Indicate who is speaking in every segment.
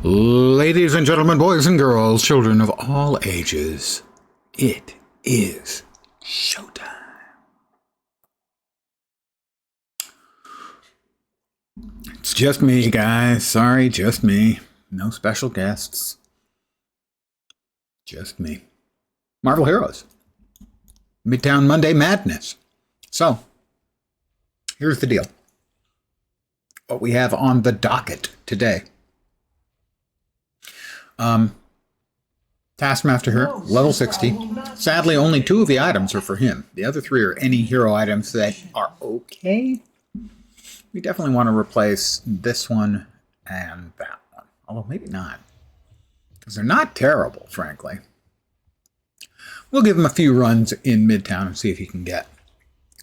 Speaker 1: Ladies and gentlemen, boys and girls, children of all ages, it is showtime. It's just me, guys. Sorry, just me. No special guests. Just me. Marvel Heroes. Midtown Monday Madness. So, here's the deal. What we have on the docket today. Taskmaster here, level 60. Sadly, only 2 of the items are for him. The other 3 are any hero items that are okay. We definitely want to replace this one and that one. Although maybe not. Because they're not terrible, frankly. We'll give him a few runs in Midtown and see if he can get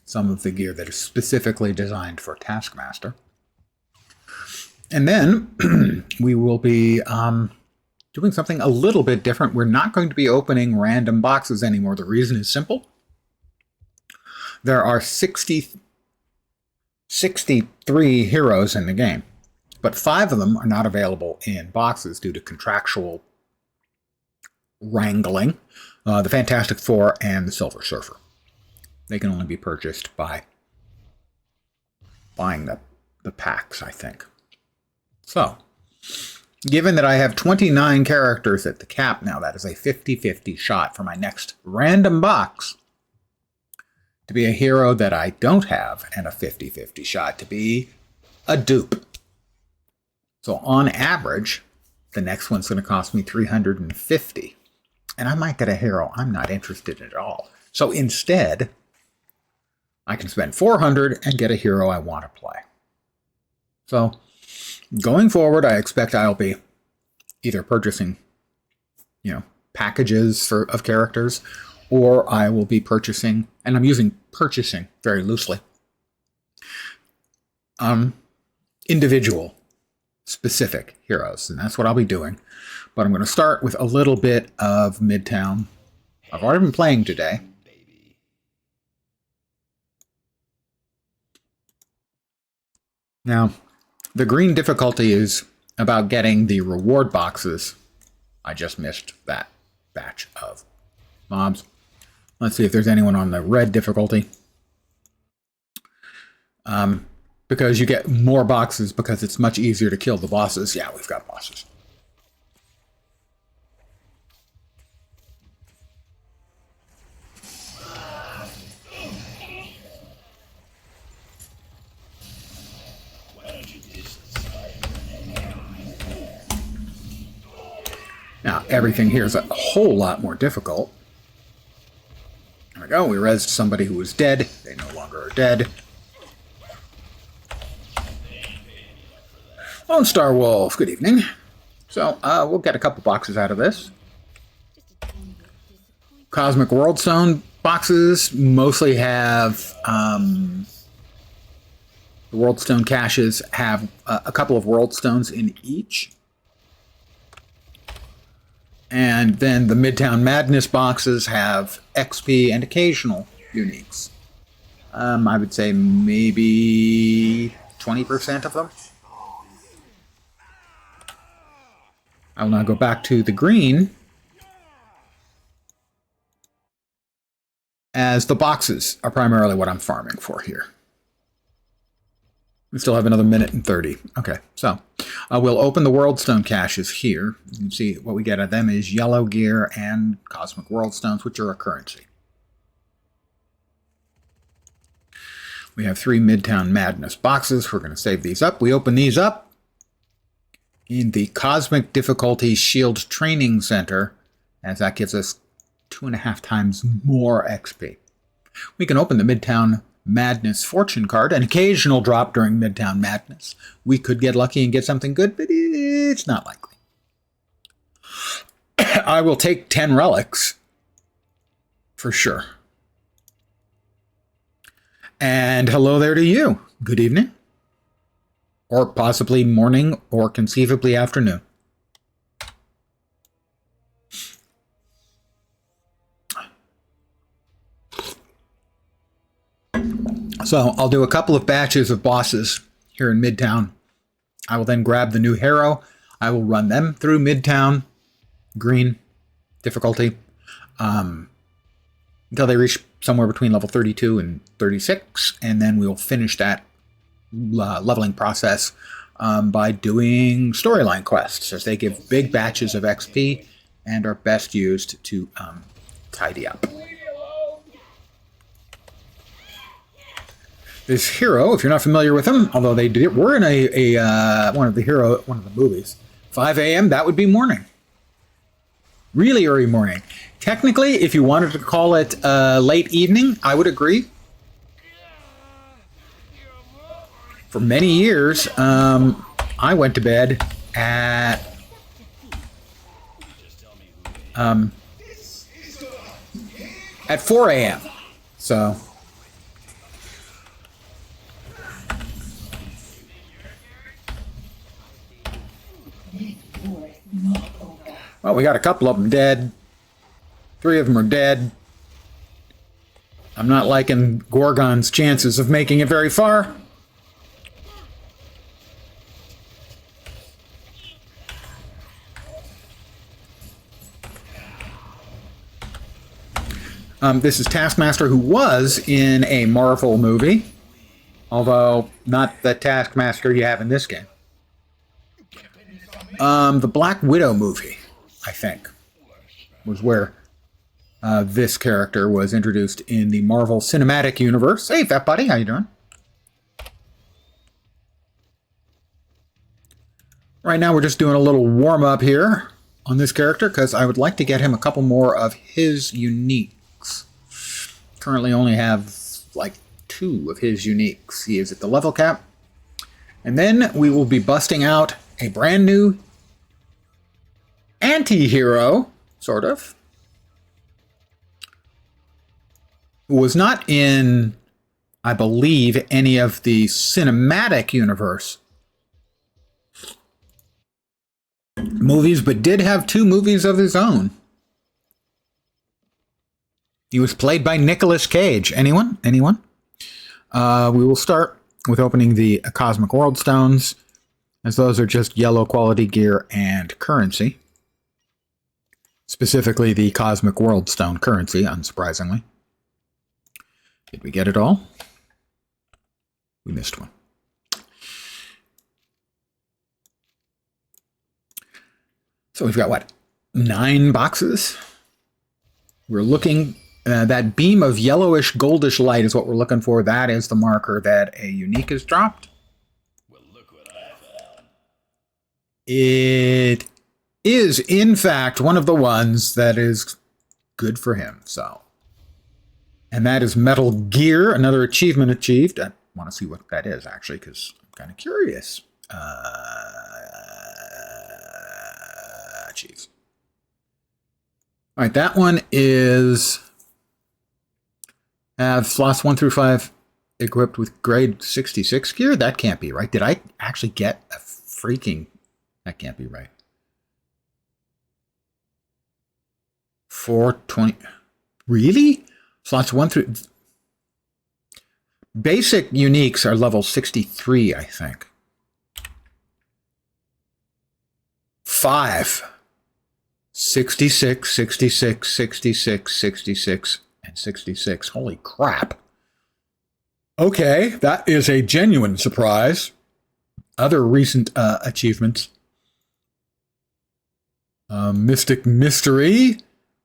Speaker 1: some of the gear that is specifically designed for Taskmaster. And then we will be doing something a little bit different. We're not going to be opening random boxes anymore. The reason is simple. There are 63 heroes in the game, but 5 of them are not available in boxes due to contractual wrangling. The Fantastic Four and the Silver Surfer. They can only be purchased by buying the packs, I think. So, given that I have 29 characters at the cap now, that is a 50-50 shot for my next random box to be a hero that I don't have, and a 50-50 shot to be a dupe. So on average, the next one's going to cost me $350. And I might get a hero I'm not interested in at all. So instead, I can spend $400 and get a hero I want to play. So going forward, I expect I'll be either purchasing, packages of characters, or I will be purchasing, and I'm using purchasing very loosely, individual specific heroes, and that's what I'll be doing. But I'm going to start with a little bit of Midtown. I've already been playing today. Now, the green difficulty is about getting the reward boxes. I just missed that batch of mobs. Let's see if there's anyone on the red difficulty. Because you get more boxes because it's much easier to kill the bosses. Yeah, we've got bosses. Now, everything here is a whole lot more difficult. There we go. We rezzed somebody who was dead. They no longer are dead. Lone Star Wolf, good evening. So, we'll get a couple boxes out of this. Cosmic World Stone boxes mostly have... the World Stone caches have a couple of World Stones in each. And then the Midtown Madness boxes have XP and occasional uniques. I would say maybe 20% of them. I will now go back to the green, as the boxes are primarily what I'm farming for here. We still have another minute and 30. Okay, so we'll open the World Stone caches here. You can see what we get out of them is yellow gear and Cosmic World Stones, which are a currency. We have 3 Midtown Madness boxes. We're going to save these up. We open these up in the Cosmic Difficulty Shield Training Center, as that gives us 2.5 times more XP. We can open the Midtown Madness Fortune card, an occasional drop during Midtown Madness. We could get lucky and get something good, but it's not likely. I will take 10 relics, for sure. And hello there to you. Good evening. Or possibly morning, or conceivably afternoon. So I'll do a couple of batches of bosses here in Midtown. I will then grab the new hero. I will run them through Midtown, green difficulty, until they reach somewhere between level 32 and 36, and then we'll finish that leveling process by doing storyline quests, as they give big batches of XP and are best used to tidy up. This hero, if you're not familiar with him, although they were in one of the movies, 5 a.m., that would be morning. Really early morning. Technically, if you wanted to call it late evening, I would agree. For many years, I went to bed at 4 a.m. So well, we got a couple of them dead. 3 of them are dead. I'm not liking Gorgon's chances of making it very far. This is Taskmaster, who was in a Marvel movie, although not the Taskmaster you have in this game. The Black Widow movie, I think, was where this character was introduced in the Marvel Cinematic Universe. Hey, Fat Buddy, how you doing? Right now, we're just doing a little warm-up here on this character, because I would like to get him a couple more of his uniques. Currently only have, like, 2 of his uniques. He is at the level cap. And then we will be busting out a brand new anti-hero, sort of, who was not in, I believe, any of the cinematic universe movies, but did have 2 movies of his own. He was played by Nicolas Cage. Anyone? Anyone? We will start with opening the Cosmic World Stones, as those are just yellow quality gear and currency. Specifically the Cosmic World Stone currency, unsurprisingly. Did we get it all? We missed one. So we've got, what, 9 boxes? We're looking, that beam of yellowish goldish light is what we're looking for. That is the marker that a unique is dropped.
Speaker 2: Well, look what I found.
Speaker 1: It is, in fact, one of the ones that is good for him, so. And that is Metal Gear, another achievement achieved. I want to see what that is, actually, because I'm kind of curious. Jeez. All right, that one is have slots 1 through 5 equipped with grade 66 gear. That can't be right. Did I actually get a freaking... That can't be right. 420... Really? Slots 1 through... Basic uniques are level 63, I think. 5. 66, 66, 66, 66, and 66. Holy crap. Okay, that is a genuine surprise. Other recent achievements. Mystic Mystery.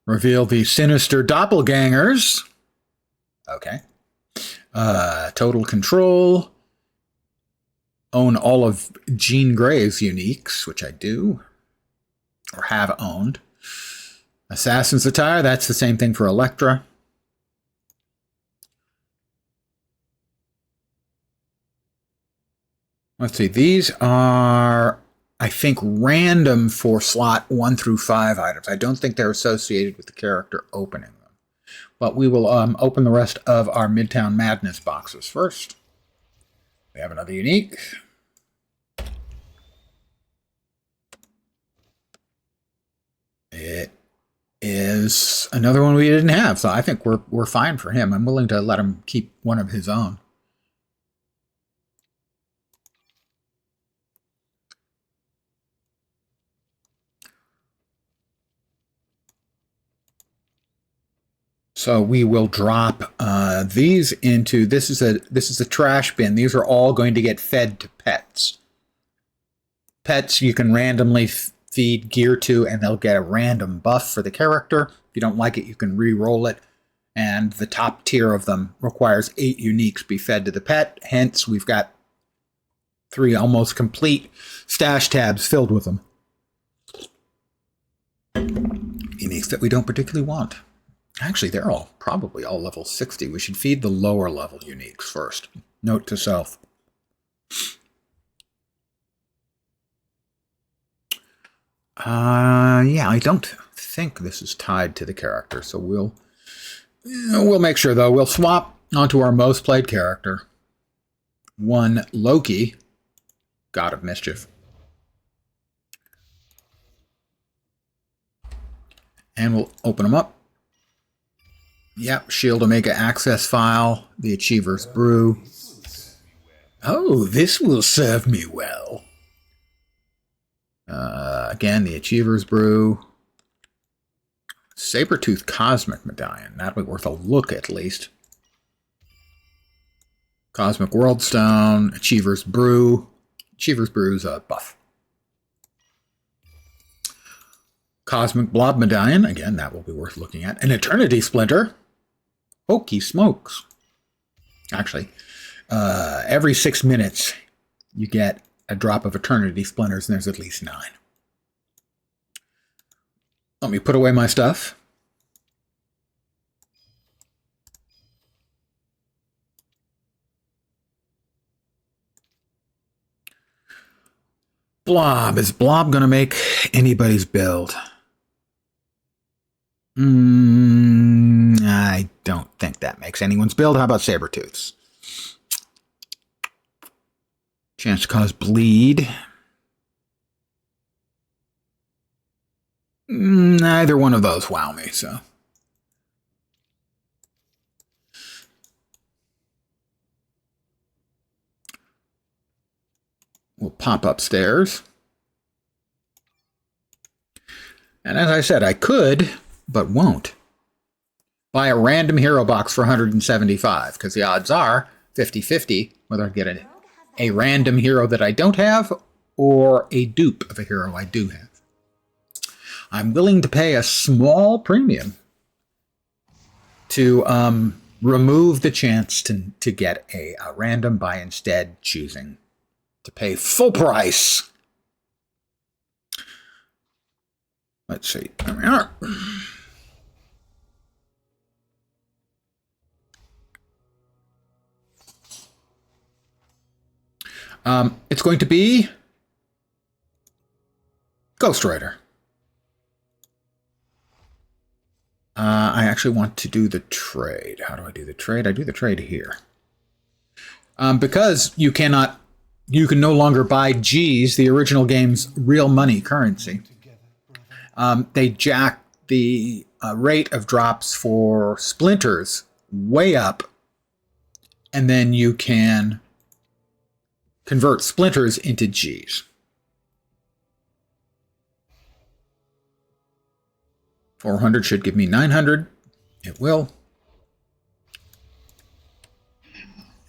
Speaker 1: Reveal the sinister doppelgangers. Okay. Total Control. Own all of Jean Grey's uniques, which I do. Or have owned. Assassin's Attire, that's the same thing for Elektra. Let's see, these are, I think, random for slot 1 through 5 items. I don't think they're associated with the character opening them. But we will open the rest of our Midtown Madness boxes first. We have another unique. It is another one we didn't have, so I think we're fine for him. I'm willing to let him keep one of his own. So we will drop these into this is a trash bin. These are all going to get fed to pets. Pets you can randomly feed gear to, and they'll get a random buff for the character. If you don't like it, you can re-roll it. And the top tier of them requires 8 uniques be fed to the pet. Hence, we've got 3 almost complete stash tabs filled with them. Uniques that we don't particularly want. Actually, they're probably all level 60. We should feed the lower level uniques first. Note to self. Yeah, I don't think this is tied to the character, so we'll make sure, though. We'll swap onto our most played character. 1 Loki, God of Mischief. And we'll open them up. Yep, Shield Omega access file, the Achiever's Brew. Oh, this will serve me well. Again, the Achiever's Brew. Sabertooth Cosmic Medallion. That'll be worth a look, at least. Cosmic World Stone. Achiever's Brew. Achiever's Brew's a buff. Cosmic Blob Medallion. Again, that will be worth looking at. An Eternity Splinter. Hokey smokes. Actually, every 6 minutes, you get a drop of Eternity Splinters, and there's at least 9. Let me put away my stuff. Blob. Is Blob going to make anybody's build? I don't think that makes anyone's build. How about Sabertooth's? Chance to cause bleed. Neither one of those wow me, so. We'll pop upstairs. And as I said, I could, but won't, buy a random hero box for 175, because the odds are 50-50 whether I get a random hero that I don't have or a dupe of a hero I do have. I'm willing to pay a small premium to remove the chance to get a random by instead choosing to pay full price. Let's see. There we are. It's going to be Ghost Rider. I actually want to do the trade. How do I do the trade? I do the trade here. Because you can no longer buy G's, the original game's real money currency. They jack the rate of drops for splinters way up, and then you can convert splinters into G's. 400 should give me 900. It will.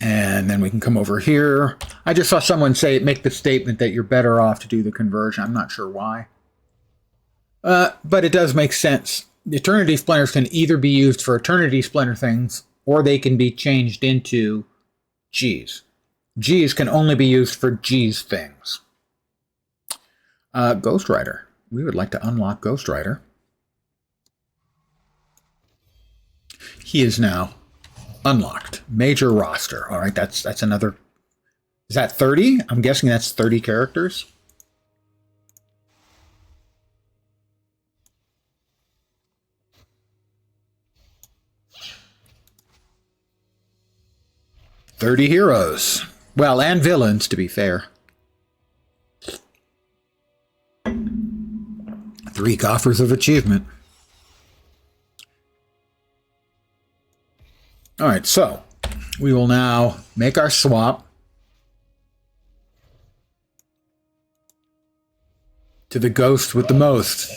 Speaker 1: And then we can come over here. I just saw someone make the statement that you're better off to do the conversion. I'm not sure why. But it does make sense. Eternity Splinters can either be used for Eternity Splinter things, or they can be changed into G's. G's can only be used for G's things. Ghost Rider. We would like to unlock Ghost Rider. He is now unlocked. Major roster. All right, that's another. Is that 30? I'm guessing that's 30 characters. $30 heroes. Well, and villains, to be fair. 3 coffers of achievement. All right, so we will now make our swap to the ghost with the most.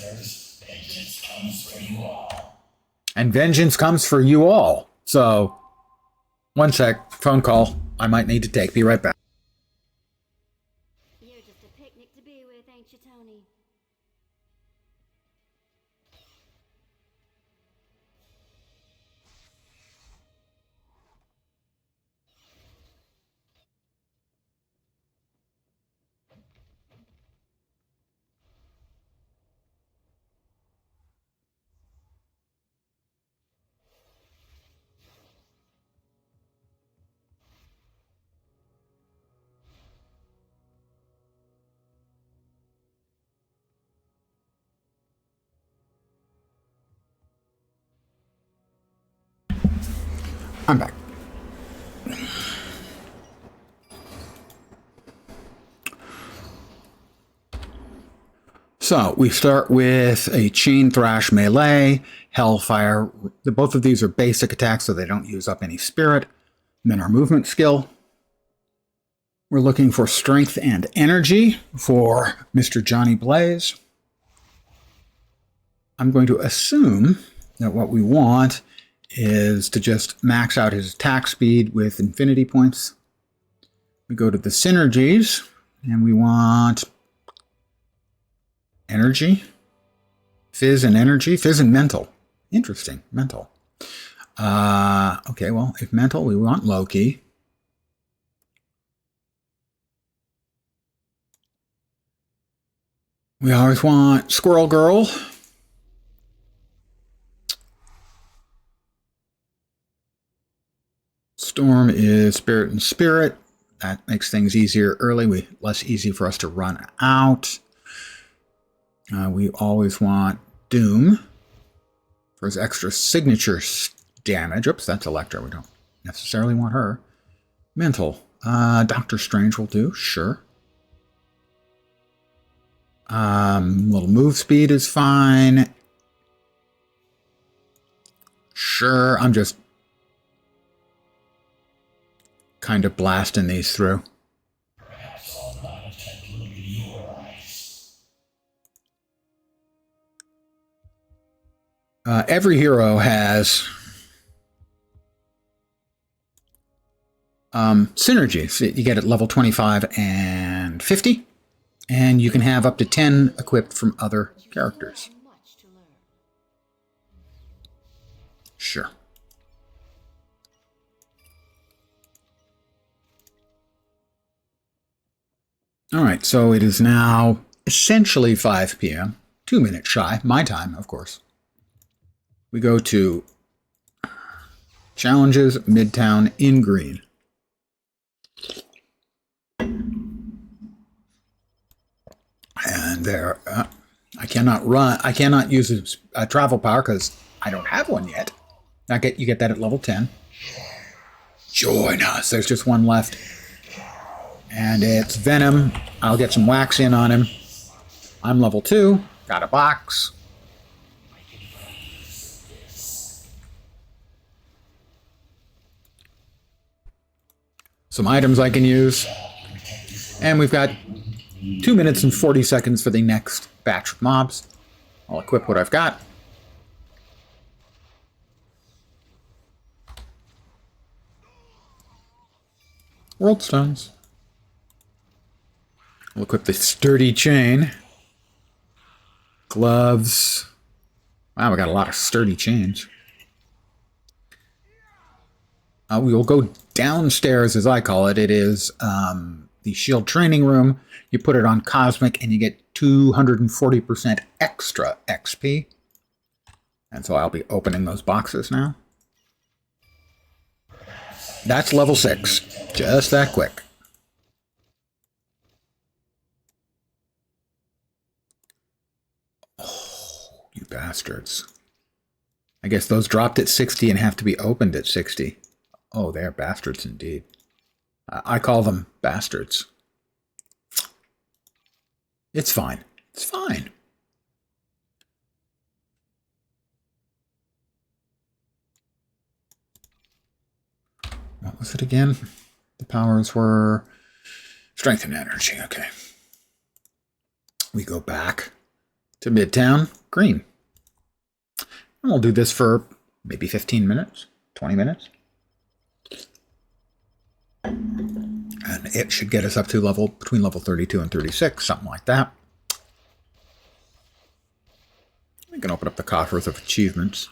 Speaker 1: And vengeance comes for you all. So, one sec, phone call I might need to take. Be right back.
Speaker 3: You're just a picnic to be with, ain't you, Tony?
Speaker 1: I'm back. So we start with a chain thrash melee, hellfire. Both of these are basic attacks, so they don't use up any spirit. And then our movement skill. We're looking for strength and energy for Mr. Johnny Blaze. I'm going to assume that what we want is to just max out his attack speed with infinity points. We go to the synergies, and we want energy, fizz and energy, fizz and mental. Interesting, mental. Okay, well, if mental, we want Loki. We always want Squirrel Girl. Storm is spirit and spirit. That makes things easier early, less easy for us to run out. We always want Doom for his extra signature damage. Oops, that's Elektra. We don't necessarily want her. Mental. Doctor Strange will do, sure. Little move speed is fine. Sure, I'm just kind of blasting these through.
Speaker 2: Perhaps I'll not attempt looking in your eyes.
Speaker 1: Every hero has synergies. You get at level 25 and 50. And you can have up to 10 equipped from other characters.
Speaker 3: Much to learn.
Speaker 1: Sure. All right, so it is now essentially 5 p.m., 2 minutes shy, my time, of course. We go to Challenges, Midtown, in green. And there, I cannot use a travel power because I don't have one yet. You get that at level 10. Join us. There's just one left. And it's Venom. I'll get some wax in on him. I'm level 2. Got a box. Some items I can use. And we've got 2 minutes and 40 seconds for the next batch of mobs. I'll equip what I've got. World Stones. We'll equip the sturdy chain. Gloves. Wow, we got a lot of sturdy chains. We will go downstairs, as I call it. It is the shield training room. You put it on Cosmic, and you get 240% extra XP. And so I'll be opening those boxes now. That's level 6. Just that quick. Oh, you bastards. I guess those dropped at 60 and have to be opened at 60. Oh, they're bastards indeed. I call them bastards. It's fine. It's fine. What was it again? The powers were strength and energy. Okay. We go back to Midtown, green. And we'll do this for maybe 15 minutes, 20 minutes. And it should get us up to between level 32 and 36, something like that. We can open up the coffers of achievements.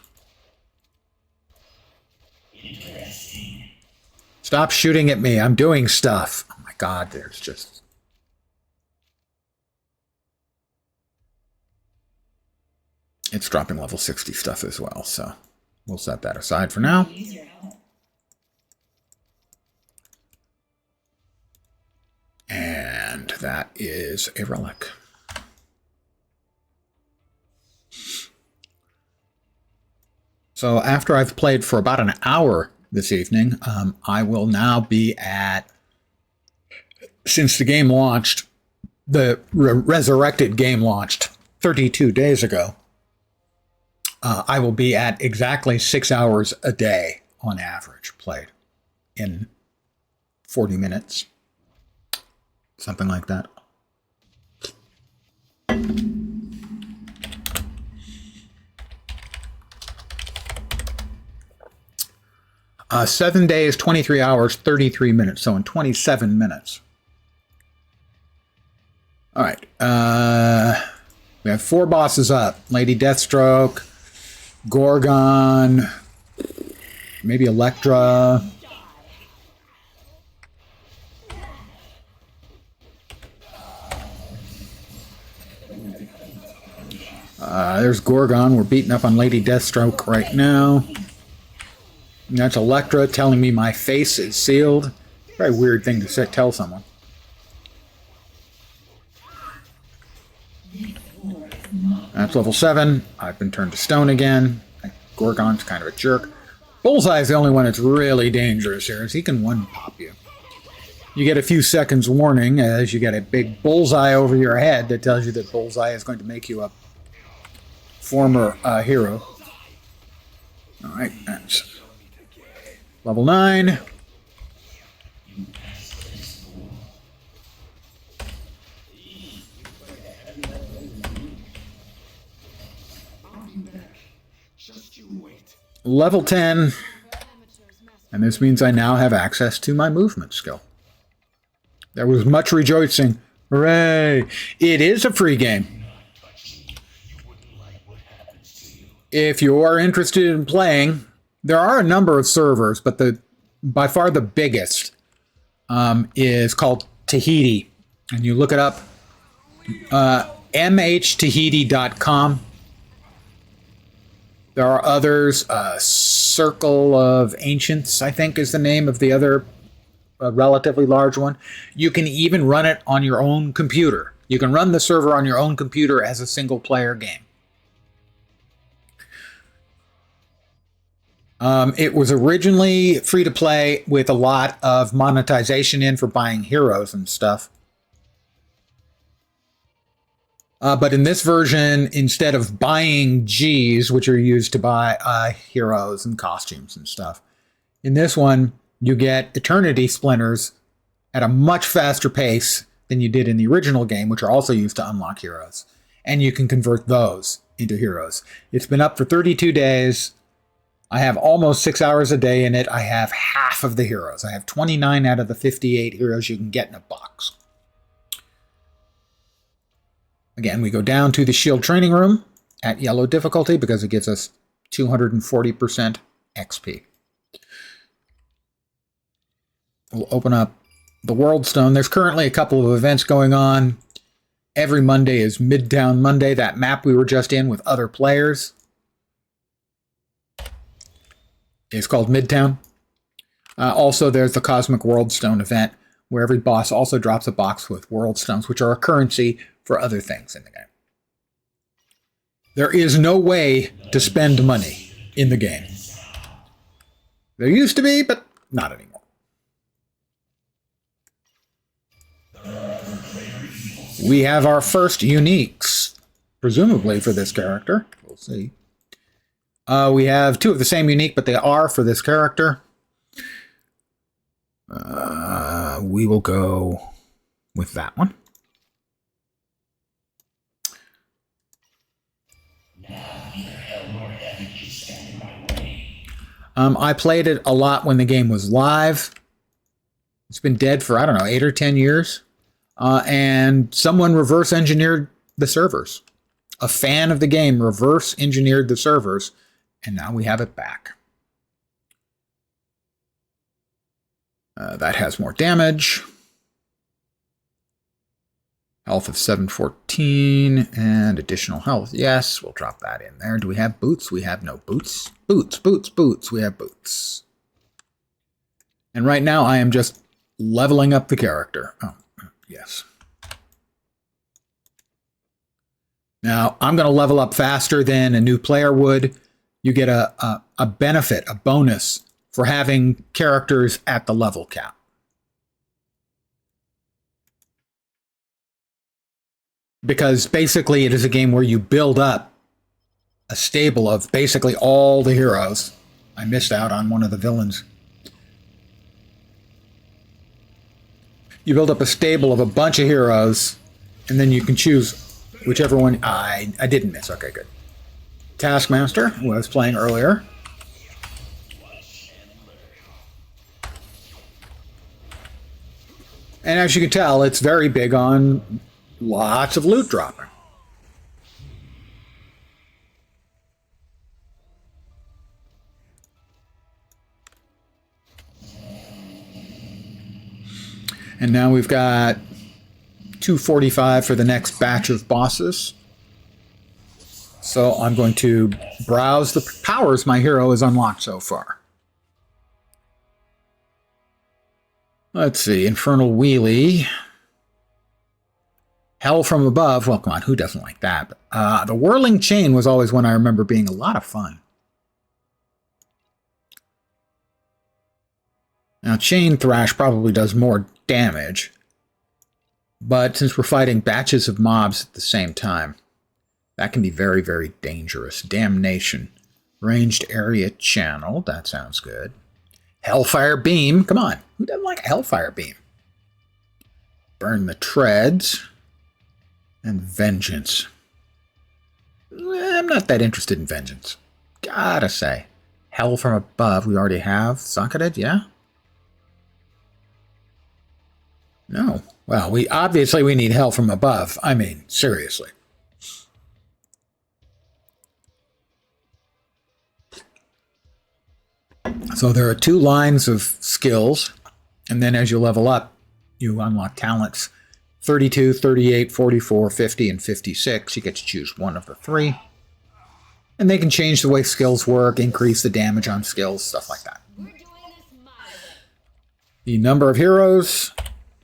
Speaker 2: Interesting.
Speaker 1: Stop shooting at me. I'm doing stuff. Oh my god, there's just... It's dropping level 60 stuff as well, so we'll set that aside for now. And that is a relic. So after I've played for about an hour this evening, I will now be at, since the game launched, the resurrected game launched 32 days ago, I will be at exactly 6 hours a day on average played in 40 minutes. Something like that. 7 days, 23 hours, 33 minutes. So in 27 minutes. All right. We have 4 bosses up. Lady Deathstroke, Gorgon, maybe Elektra. There's Gorgon. We're beating up on Lady Deathstroke right now. And that's Elektra telling me my face is sealed. Very weird thing to tell someone. That's level 7. I've been turned to stone again. Gorgon's kind of a jerk. Bullseye's the only one that's really dangerous here, as he can one-pop you. You get a few seconds warning as you get a big bullseye over your head that tells you that Bullseye is going to make you a former hero. Alright, that's level 9. Level 10. And this means I now have access to my movement skill. There was much rejoicing. Hooray! It is a free game. If you are interested in playing, there are a number of servers, but by far the biggest is called Tahiti. And you look it up, mhtahiti.com. There are others. Circle of Ancients, I think, is the name of the other relatively large one. You can even run it on your own computer. You can run the server on your own computer as a single-player game. It was originally free-to-play with a lot of monetization in for buying heroes and stuff. But in this version, instead of buying Gs, which are used to buy heroes and costumes and stuff, in this one, you get Eternity Splinters at a much faster pace than you did in the original game, which are also used to unlock heroes. And you can convert those into heroes. It's been up for 32 days. I have almost 6 hours a day in it. I have half of the heroes. I have 29 out of the 58 heroes you can get in a box. Again, we go down to the shield training room at yellow difficulty because it gives us 240% XP. We'll open up the World Stone. There's currently a couple of events going on. Every Monday is Midtown Monday, that map we were just in with other players. It's called Midtown. Also, there's the Cosmic World Stone event, where every boss also drops a box with World Stones, which are a currency for other things in the game. There is no way to spend money in the game. There used to be, but not anymore. We have our first uniques, presumably for this character. We'll see. We have 2 of the same unique, but they are for this character. We will go with that one.
Speaker 2: Now
Speaker 1: I played it a lot when the game was live. It's been dead for, I don't know, 8 or 10 years. And someone reverse engineered the servers. A fan of the game reverse engineered the servers, and now we have it back. That has more damage. Health of 714 and additional health. Yes, we'll drop that in there. Do we have boots? We have no boots. Boots. We have boots. And right now I am just leveling up the character. Oh, yes. Now I'm going to level up faster than a new player would. You get a benefit, a bonus for having characters at the level cap. Because basically it is a game where you build up a stable of basically all the heroes. I missed out on one of the villains. You build up a stable of a bunch of heroes, and then you can choose whichever one. I didn't miss. Okay, good. Taskmaster, who I was playing earlier. And as you can tell, it's very big on lots of loot dropping. And now we've got 245 for the next batch of bosses. So I'm going to browse the powers my hero has unlocked so far. Let's see, Infernal Wheelie. Hell from Above. Well, come on, who doesn't like that? But, the Whirling Chain was always one I remember being a lot of fun. Now, Chain Thrash probably does more damage. But since we're fighting batches of mobs at the same time, that can be very, very dangerous. Damnation. Ranged Area Channel. That sounds good. Hellfire Beam. Come on. Who doesn't like a Hellfire Beam? Burn the Treads. And Vengeance. I'm not that interested in Vengeance. Gotta say. Hell from Above. We already have. Socketed, yeah? No. Well, we need Hell from Above. I mean, seriously. So there are 2 lines of skills, and then as you level up, you unlock talents 32, 38, 44, 50, and 56. You get to choose one of the 3. And they can change the way skills work, increase the damage on skills, stuff like that. The number of heroes,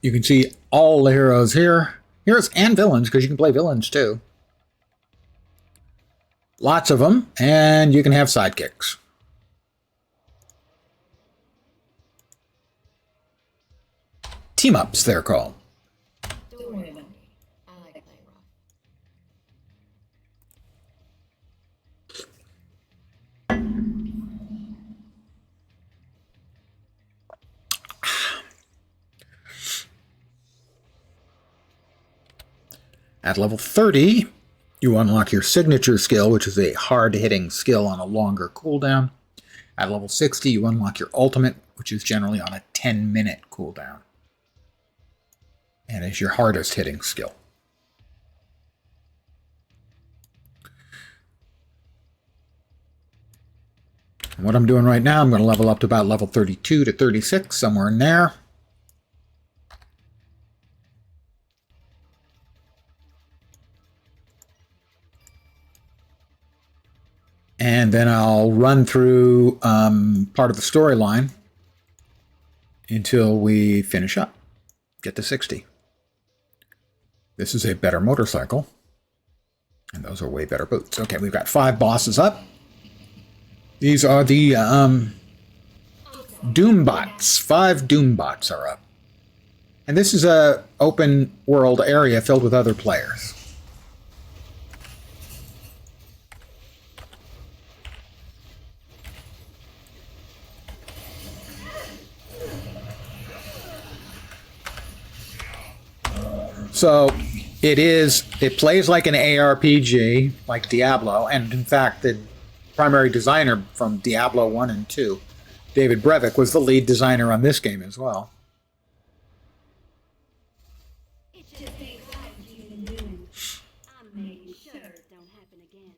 Speaker 1: you can see all the heroes here. Heroes and villains, because you can play villains too. Lots of them, and you can have sidekicks. Team-ups, they're called.
Speaker 3: Don't worry about me. I like playing rough.
Speaker 1: At level 30, you unlock your signature skill, which is a hard-hitting skill on a longer cooldown. At level 60, you unlock your ultimate, which is generally on a 10-minute cooldown. And is your hardest hitting skill. And what I'm doing right now, I'm going to level up to about level 32 to 36, somewhere in there. And then I'll run through part of the storyline until we finish up. Get to 60. This is a better motorcycle. And those are way better boots. Okay, we've got 5 bosses up. These are the Doombots. 5 Doombots are up. And this is a open world area filled with other players. So It plays like an ARPG, like Diablo, and in fact, the primary designer from Diablo 1 and 2, David Brevik, was the lead designer on this game as well.
Speaker 4: It just ain't right what you've been doing. I'm making sure it don't happen again.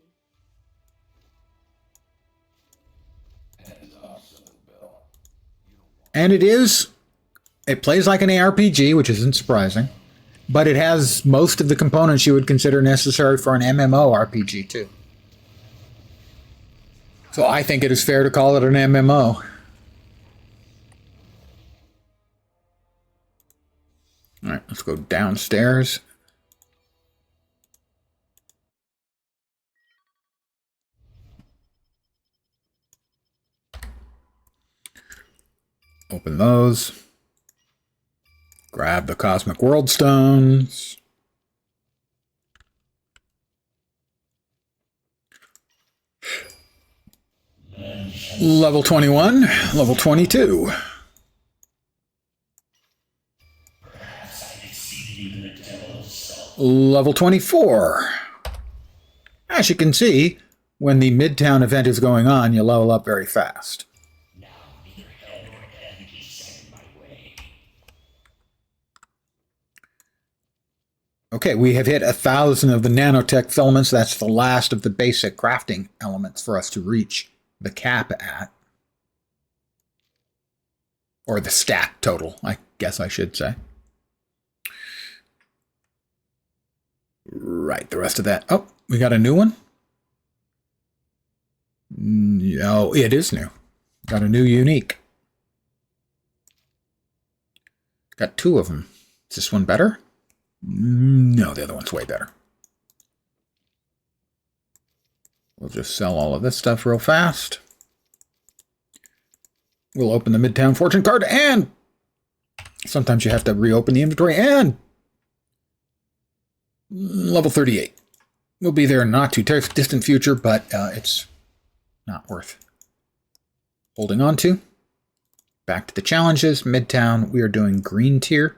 Speaker 1: And it plays like an ARPG, which isn't surprising, but it has most of the components you would consider necessary for an MMORPG too. So I think it is fair to call it an MMO. All right, let's go downstairs. Open those. Grab the Cosmic World Stones. Level 21, level 22. Level 24. As you can see, when the Midtown event is going on, you level up very fast. Okay, we have hit 1,000 of the nanotech filaments. That's the last of the basic crafting elements for us to reach the cap at. Or the stack total, I guess I should say. Right, the rest of that. Oh, we got a new one? Oh, it is new. Got a new unique. Got 2 of them. Is this one better? No, the other one's way better. We'll just sell all of this stuff real fast. We'll open the Midtown Fortune card, and sometimes you have to reopen the inventory, and level 38. We'll be there in not too distant future, but it's not worth holding on to. Back to the challenges. Midtown, we are doing green tier.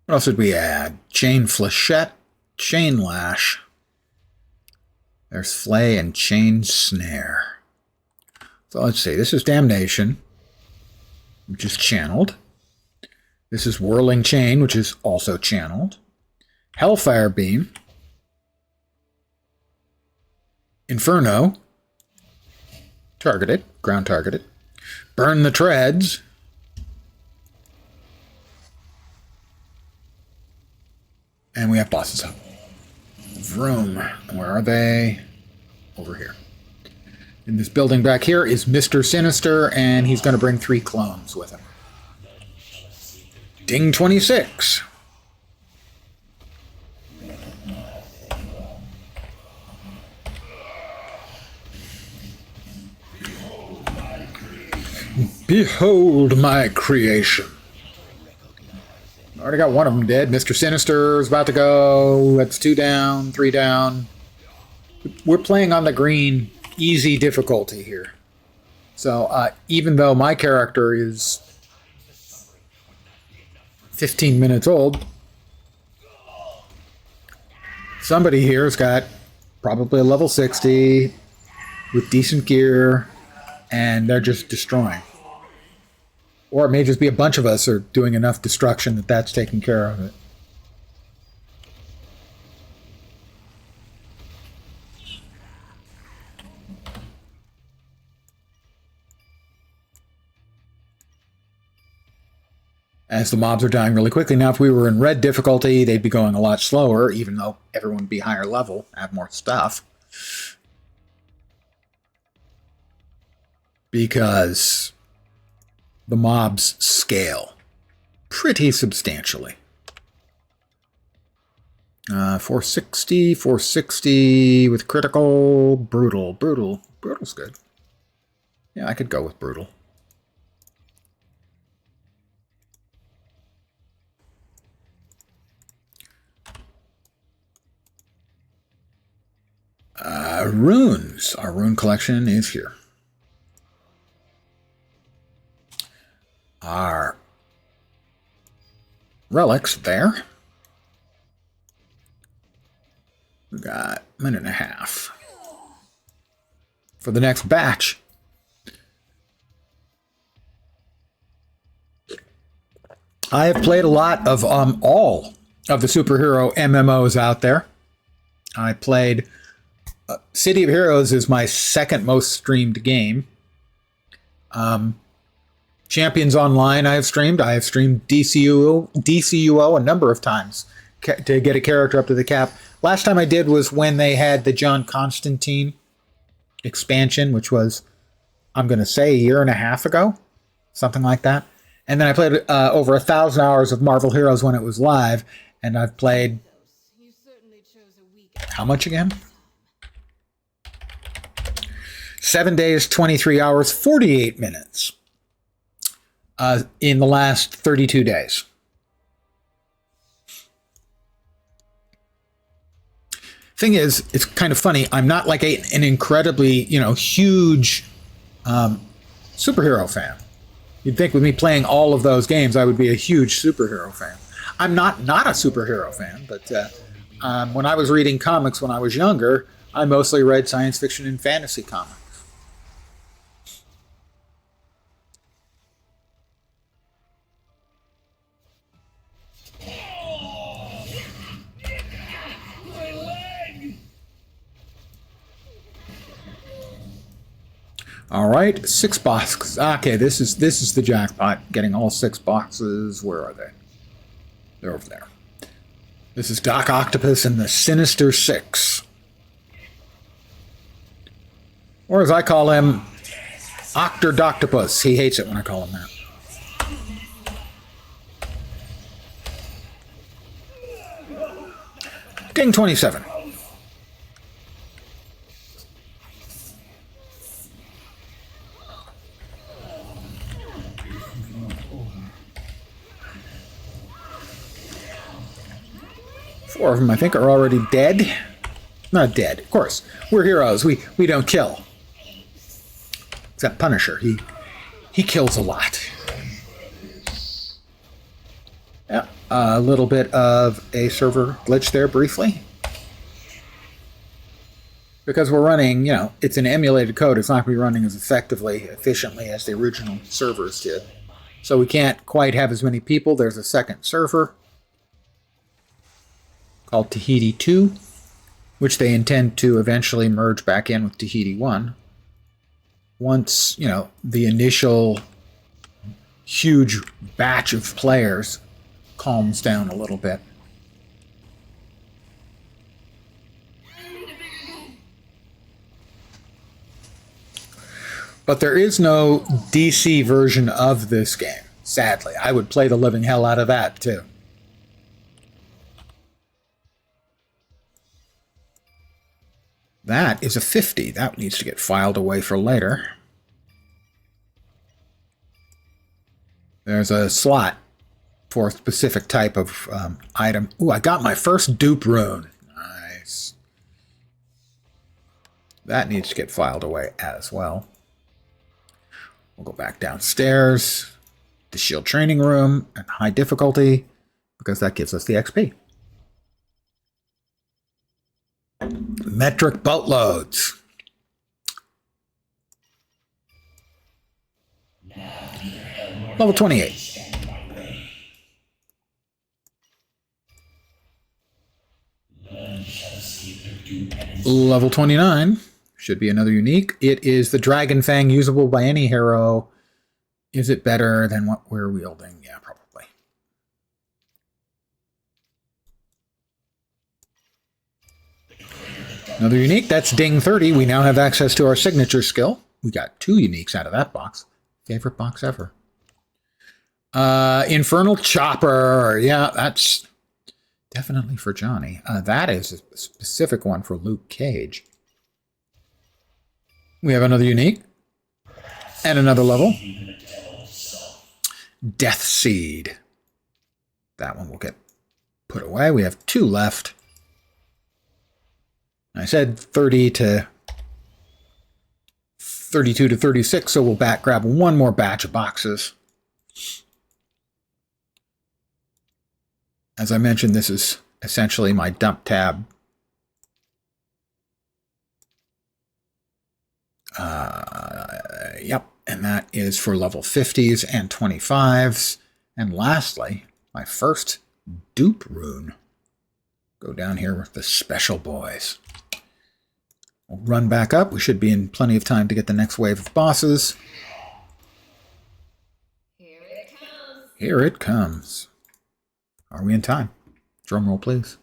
Speaker 1: What else did we add? Chain flechette, chain lash. There's flay and chain snare. So let's see. This is damnation, which is channeled. This is whirling chain, which is also channeled. Hellfire beam. Inferno. Targeted, ground targeted. Burn the treads. And we have bosses up. Vroom. Where are they? Over here. In this building back here is Mr. Sinister, and he's going to bring 3 clones with him. Ding 26. Behold my creation. Already got one of them dead. Mr. Sinister is about to go. That's 2 down, 3 down. We're playing on the green easy difficulty here. So even though my character is 15 minutes old, somebody here has got probably a level 60 with decent gear, and they're just destroying. Or it may just be a bunch of us are doing enough destruction that that's taking care of it. As the mobs are dying really quickly. Now, if we were in red difficulty, they'd be going a lot slower, even though everyone would be higher level, have more stuff. Because the mobs scale pretty substantially. 460, 460 with critical, brutal. Brutal's good. Yeah, I could go with brutal. runes. Our rune collection is here. Our relics there. We got a minute and a half for the next batch. I have played a lot of all of the superhero MMOs out there. I played City of Heroes is my second most streamed game. Champions Online I have streamed. I have streamed DCUO a number of times to get a character up to the cap. Last time I did was when they had the John Constantine expansion, which was, I'm going to say, a year and a half ago, something like that. And then I played over 1,000 hours of Marvel Heroes when it was live, and I've played, how much again? 7 days, 23 hours, 48 minutes in the last 32 days. Thing is, it's kind of funny. I'm not like an incredibly, huge superhero fan. You'd think with me playing all of those games, I would be a huge superhero fan. I'm not a superhero fan, but when I was reading comics when I was younger, I mostly read science fiction and fantasy comics. All right, 6 boxes. Okay, this is the jackpot. Getting all 6 boxes. Where are they? They're over there. This is Doc Octopus and the Sinister Six. Or as I call him, Octodoctopus. He hates it when I call him that. Ding 27. Four of them, I think, are already dead. Not dead, of course. We're heroes. We don't kill. Except Punisher. He kills a lot. Yeah, a little bit of a server glitch there briefly. Because we're running, it's an emulated code. It's not going to be running as effectively, efficiently as the original servers did. So we can't quite have as many people. There's a second server called Tahiti 2, which they intend to eventually merge back in with Tahiti 1. Once, the initial huge batch of players calms down a little bit. But there is no DC version of this game, sadly. I would play the living hell out of that, too. That is a 50. That needs to get filed away for later. There's a slot for a specific type of item. Ooh, I got my first dupe rune. Nice. That needs to get filed away as well. We'll go back downstairs. The shield training room at high difficulty, because that gives us the XP. Metric boatloads. Level 28. Level 29. Should be another unique. It is the Dragon Fang, usable by any hero. Is it better than what we're wielding? Yeah, probably. Another unique, that's Ding 30. We now have access to our signature skill. We got 2 uniques out of that box. Favorite box ever. Infernal Chopper. Yeah, that's definitely for Johnny. That is a specific one for Luke Cage. We have another unique. And another level. Death Seed. That one will get put away. We have 2 left. I said 30 to 32 to 36, so we'll grab one more batch of boxes. As I mentioned, this is essentially my dump tab. Yep, and that is for level 50s and 25s. And lastly, my first dupe rune. Go down here with the special boys. We'll run back up. We should be in plenty of time to get the next wave of bosses.
Speaker 3: Here it comes.
Speaker 1: Here it comes. Are we in time? Drum roll, please.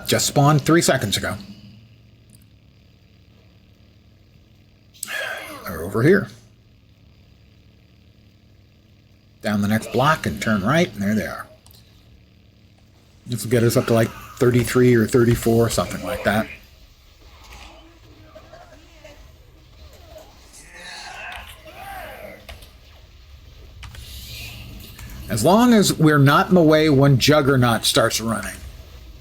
Speaker 1: Just spawned 3 seconds ago. They're over here. Down the next block and turn right, and there they are. This will get us up to like 33 or 34, something like that. As long as we're not in the way when Juggernaut starts running.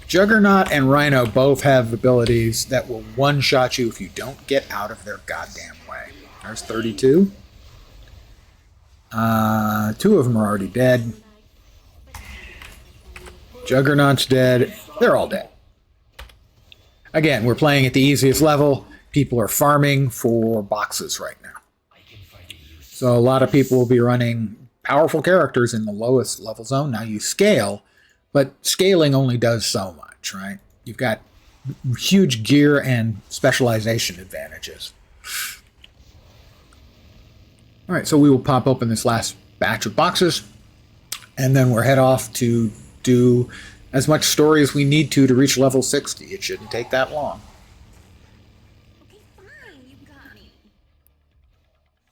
Speaker 1: Juggernaut and Rhino both have abilities that will one-shot you if you don't get out of their goddamn way. There's 32. 2 of them are already dead. Juggernaut's dead. They're all dead. Again, we're playing at the easiest level. People are farming for boxes right now. So a lot of people will be running powerful characters in the lowest level zone. Now you scale, but scaling only does so much, right? You've got huge gear and specialization advantages. All right, so we will pop open this last batch of boxes, and then we'll head off to do as much story as we need to reach level 60. It shouldn't take that long.
Speaker 4: Okay, fine, you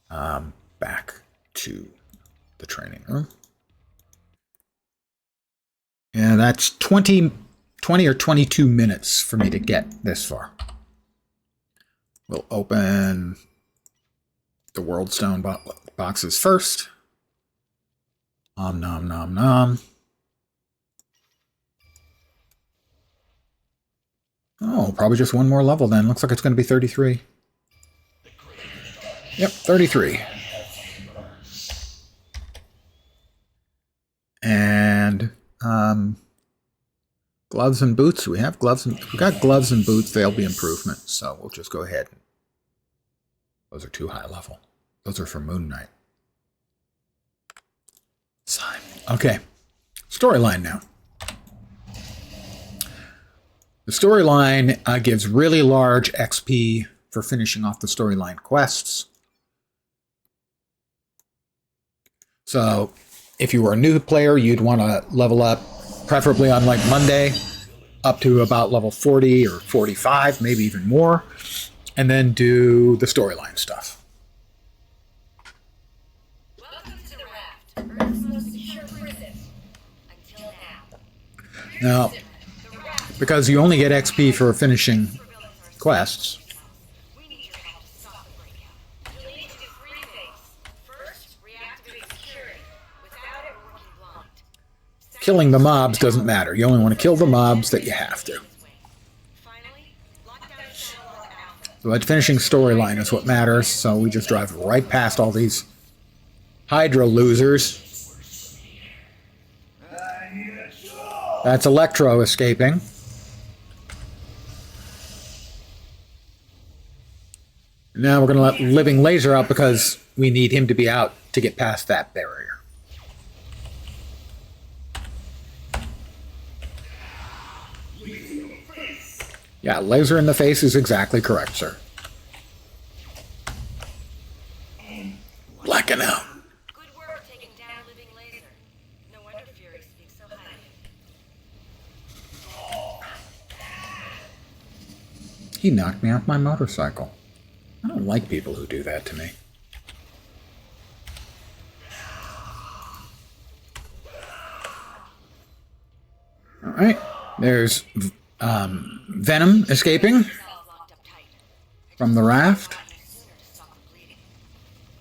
Speaker 4: got me.
Speaker 1: Back to the training room. Yeah, that's 20 or 22 minutes for me to get this far. We'll open the World Stone boxes first. Nom nom nom nom. Oh, probably just one more level then. Looks like it's going to be 33. Yep, 33. And gloves and boots. We have gloves and we got gloves and boots. They'll be improvements. So we'll just go ahead. Those are too high level. Those are for Moon Knight. Sign. Okay. Storyline now. The storyline gives really large XP for finishing off the storyline quests. So if you were a new player, you'd want to level up, preferably on like Monday, up to about level 40 or 45, maybe even more, and then do the storyline stuff.
Speaker 3: Welcome to the raft, Earth's most secure prison. Until
Speaker 1: Now,
Speaker 3: now.
Speaker 1: because you only get XP for finishing quests,
Speaker 3: We need your help to stop the breakout. You'll need to do 3 things. First, reactivate security. Without it, we're working blind.
Speaker 1: killing the mobs doesn't matter. You only want to kill the mobs that you have to.
Speaker 3: Finally, lock down the channel on Alpha.
Speaker 1: So that finishing storyline is what matters. So we just drive right past all these Hydra losers. That's Electro escaping. Now we're going to let Living Laser out because we need him to be out to get past that barrier. Yeah, laser in the face is exactly correct, sir. Blacking out.
Speaker 3: Good work taking down Living Laser. No wonder Fury speaks so highly.
Speaker 1: He knocked me off my motorcycle. I don't like people who do that to me. All right, there's Venom escaping
Speaker 3: Cells locked up tight.
Speaker 1: from the raft.
Speaker 3: Sooner to stop the bleeding.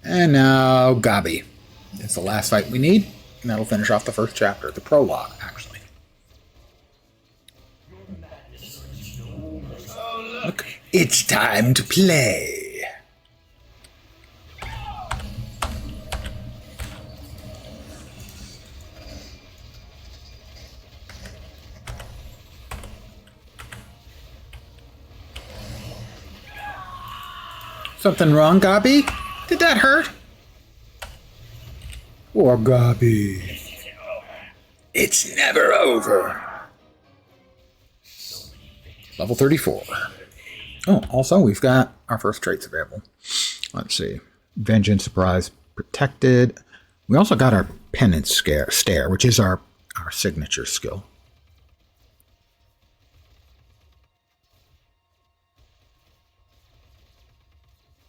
Speaker 1: And now Gabi. It's the last fight we need, and that'll finish off the first chapter, the prologue, actually. It's time to play. Something wrong, Gabi? Did that hurt? Poor Gabi. It's never over. Level 34. Oh, also, we've got our first traits available. Let's see. Vengeance, Surprise, Protected. We also got our Penance Stare, which is our signature skill.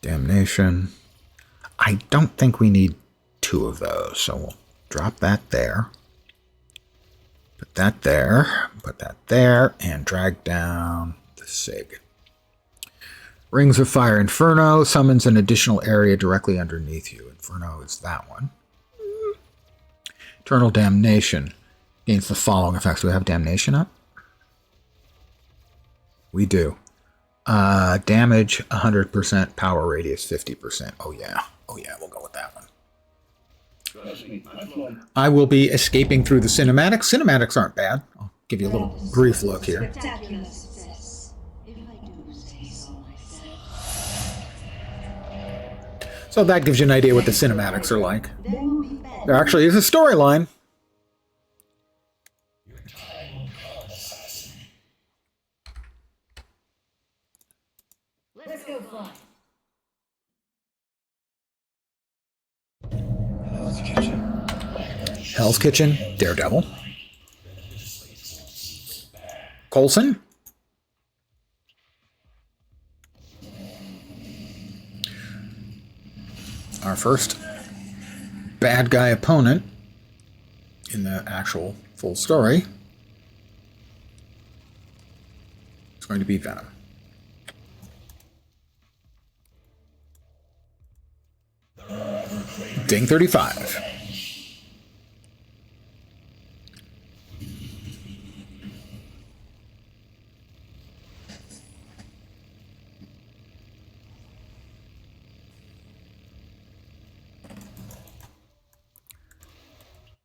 Speaker 1: Damnation. I don't think we need 2 of those, so we'll drop that there. Put that there, and drag down the Sig. Rings of Fire Inferno summons an additional area directly underneath you. Inferno is that one. Eternal Damnation gains the following effects. Do we have Damnation up? We do. Damage 100%, power radius 50%. Oh yeah, we'll go with that one. I will be escaping through the cinematics. Cinematics aren't bad. I'll give you a little brief look here.
Speaker 4: Spectacular success. If I do say so myself.
Speaker 1: So that gives you an idea what the cinematics are like.
Speaker 4: There will be better.
Speaker 1: There actually is a storyline.
Speaker 2: Your time will come, assassin.
Speaker 4: Let's go fly.
Speaker 1: Hell's Kitchen, Daredevil. Coulson. Our first bad guy opponent in the actual full story is going to be Venom. Ding 35.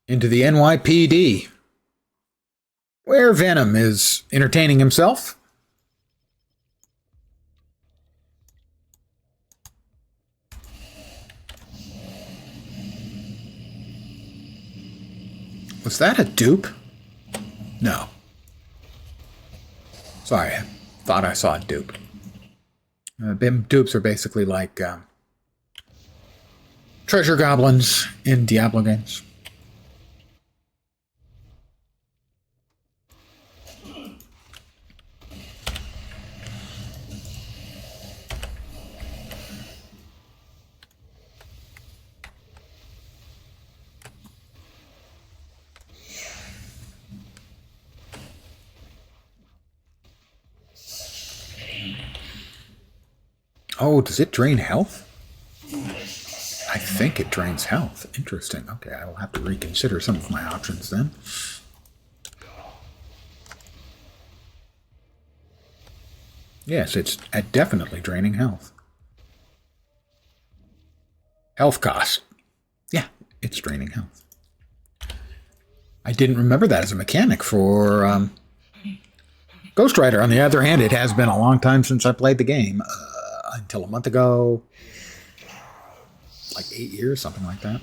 Speaker 1: Into the NYPD, where Venom is entertaining himself. Was that a dupe? No. Sorry, I thought I saw a dupe. Dupes are basically like treasure goblins in Diablo games. Oh, does it drain health? I think it drains health. Interesting. Okay, I will have to reconsider some of my options then. Yes, it's definitely draining health. Health cost. Yeah, it's draining health. I didn't remember that as a mechanic for Ghost Rider. On the other hand, it has been a long time since I played the game. Until a month ago. Like 8 years, something like that.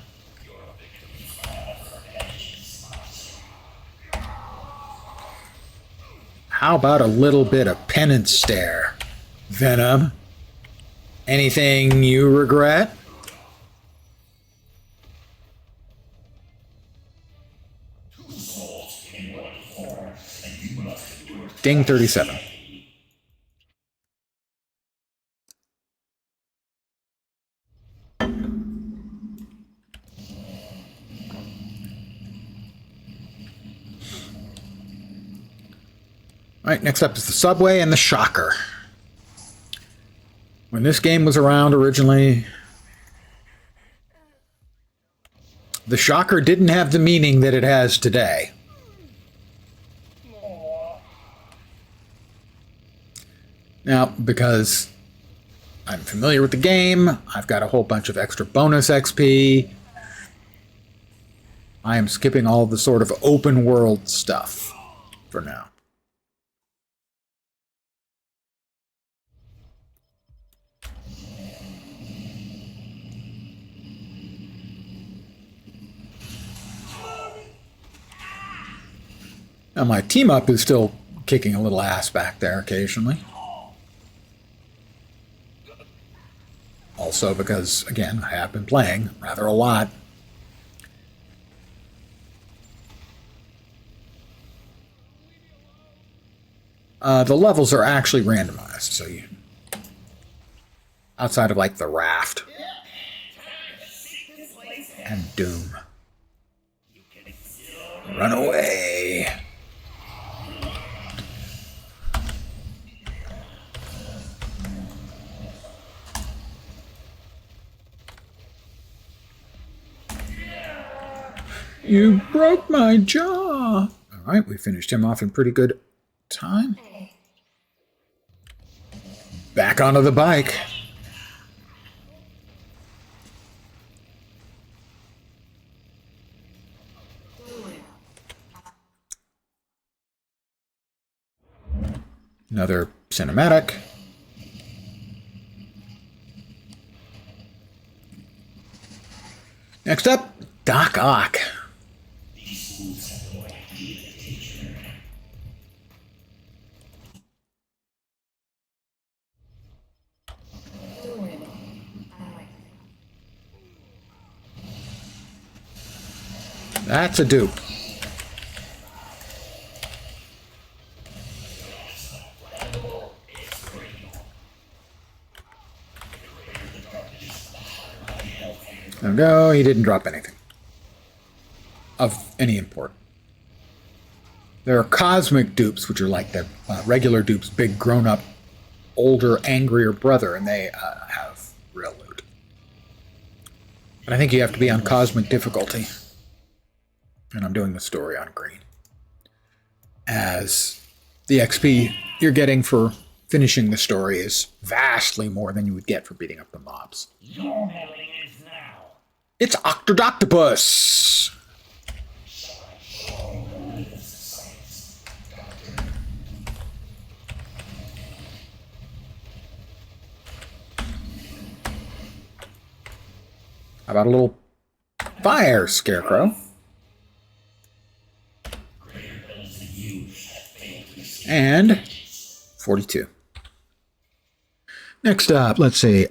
Speaker 1: How about a little bit of penance stare, Venom? Anything you regret? Ding 37. All right, next up is the Subway and the Shocker. When this game was around originally, the Shocker didn't have the meaning that it has today. Now, because I'm familiar with the game, I've got a whole bunch of extra bonus XP. I am skipping all the sort of open world stuff for now. Now my team up is still kicking a little ass back there occasionally. Also because, again, I have been playing rather a lot. The levels are actually randomized, so you... outside of, like, the raft. And Doom. Run away! You broke my jaw! Alright, we finished him off in pretty good time. Back onto the bike. Another cinematic. Next up, Doc Ock. That's a dupe. There we go. He didn't drop anything of any import. There are cosmic dupes, which are like the regular dupes, big, grown-up, older, angrier brother, and they have real loot. But I think you have to be on cosmic difficulty. And I'm doing the story on green. As the XP you're getting for finishing the story is vastly more than you would get for beating up the mobs.
Speaker 2: Your meddling is now.
Speaker 1: It's Octodoctopus! How about a little fire, Scarecrow? And 42. Next up, let's see.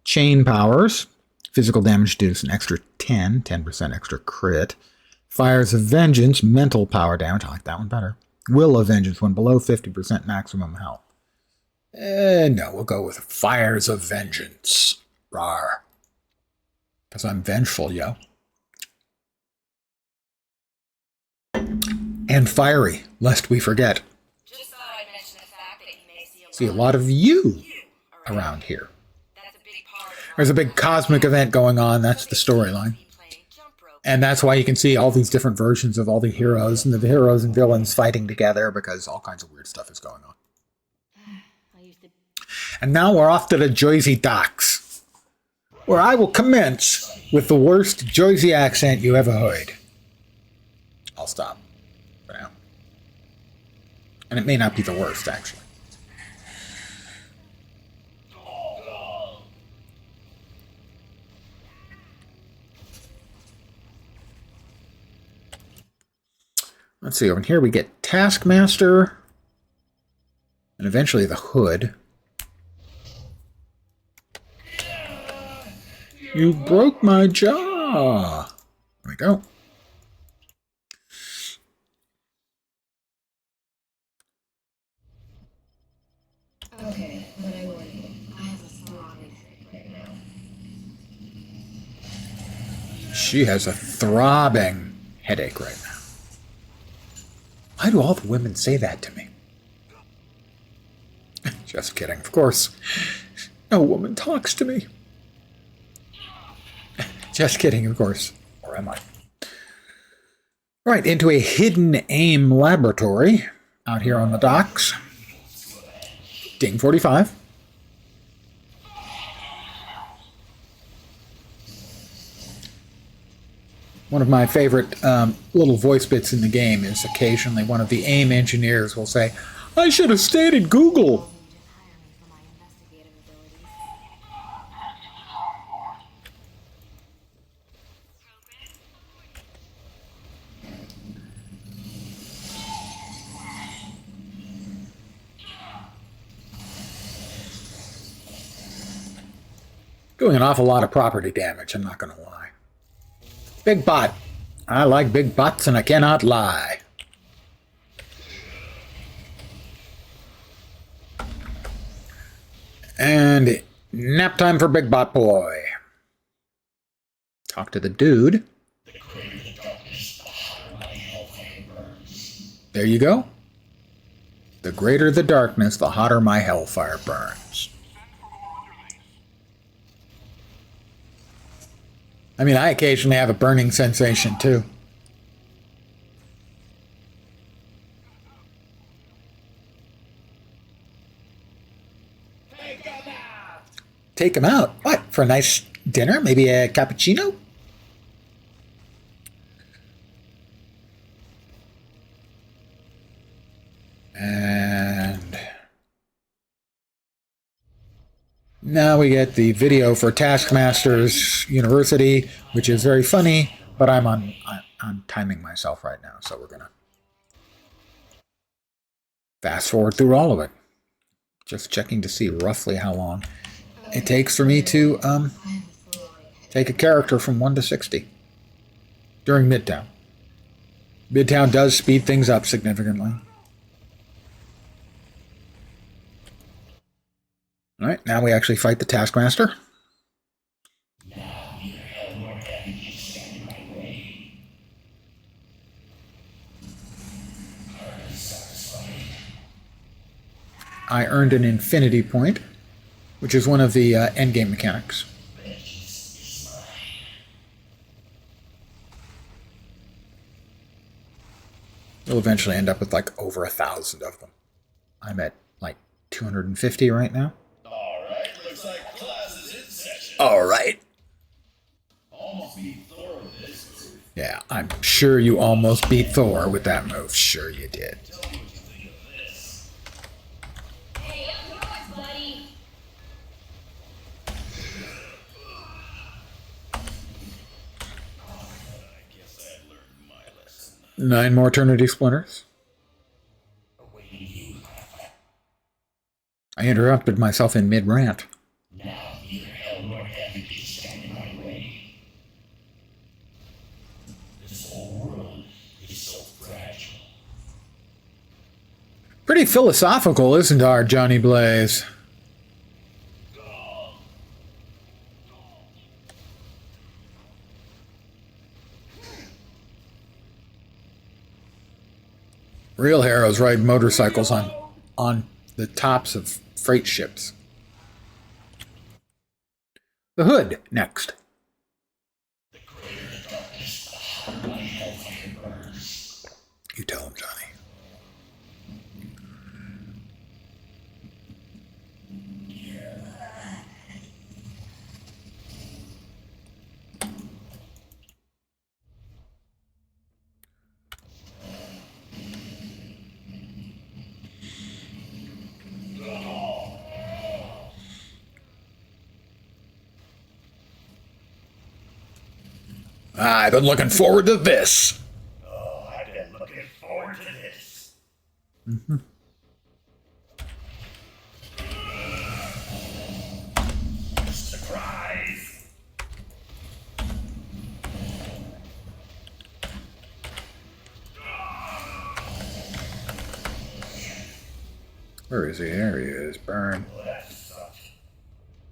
Speaker 1: Chain powers. Physical damage deals an extra 10% extra crit. Fires of Vengeance, mental power damage. I like that one better. Will of Vengeance when below 50% maximum health. No, we'll go with Fires of Vengeance. Rawr. Because I'm vengeful, yo. And fiery, lest we forget.
Speaker 3: Just thought I'd mention the fact that you may
Speaker 1: See a lot of you around here.
Speaker 3: That's a big part of
Speaker 1: There's a big cosmic event going on. That's the storyline.
Speaker 3: playing jump rope.
Speaker 1: And that's why you can see all these different versions of all the heroes and the heroes and villains fighting together because all kinds of weird stuff is going on.
Speaker 4: I used to.
Speaker 1: And now we're off to the Jersey docks, where I will commence with the worst Jersey accent you ever heard. I'll stop for now. And it may not be the worst, actually. Let's see, over here we get Taskmaster, and eventually the Hood. You broke my jaw. There we go.
Speaker 4: Okay, but I warn you, I have a strong headache right now.
Speaker 1: She has a throbbing headache right now. Why do all the women say that to me? Just kidding, of course. No woman talks to me. Just kidding, of course. Or am I? Right, into a hidden aim laboratory out here on the docks. Ding 45. One of my favorite little voice bits in the game is occasionally one of the AIM engineers will say, I should have stayed at Google. Doing an awful lot of property damage, I'm not going to lie. Big bot. I like big bots and I cannot lie. And nap time for Big Bot Boy. Talk to the dude. There you go. The greater the darkness, the hotter my hellfire burns. I mean, I occasionally have a burning sensation, too. Take him out. What? For a nice dinner? Maybe a cappuccino? And now we get the video for Taskmaster's University, which is very funny, but I'm timing myself right now, so we're gonna fast forward through all of it. Just checking to see roughly how long it takes for me to take a character from 1 to 60 during Midtown. Midtown does speed things up significantly. All right, now we actually fight the Taskmaster. I earned an infinity point, which is one of the endgame mechanics. We'll eventually end up with like over 1,000 of them. I'm at like 250 right now.
Speaker 2: Alright, looks like class is in session.
Speaker 1: All right.
Speaker 2: Almost beat Thor with this.
Speaker 1: Yeah, I'm sure you almost beat Thor with that move. Sure you did.
Speaker 2: Tell me what you think of this.
Speaker 3: Hey, up yours, buddy.
Speaker 2: I guess I learned my lesson.
Speaker 1: 9 more Eternity Splinters.
Speaker 2: Awaiting you.
Speaker 1: I interrupted myself in mid-rant.
Speaker 2: Now neither hell nor heaven can stand in my way. This whole world is so fragile.
Speaker 1: Pretty philosophical, isn't our Johnny Blaze? Real heroes ride motorcycles on the tops of freight ships. The Hood, next. You tell him, Johnny. I've been looking forward to this.
Speaker 2: Oh, I've been looking forward to this. Surprise!
Speaker 1: Where is he? There he is. Burn.
Speaker 2: Well, that sucked.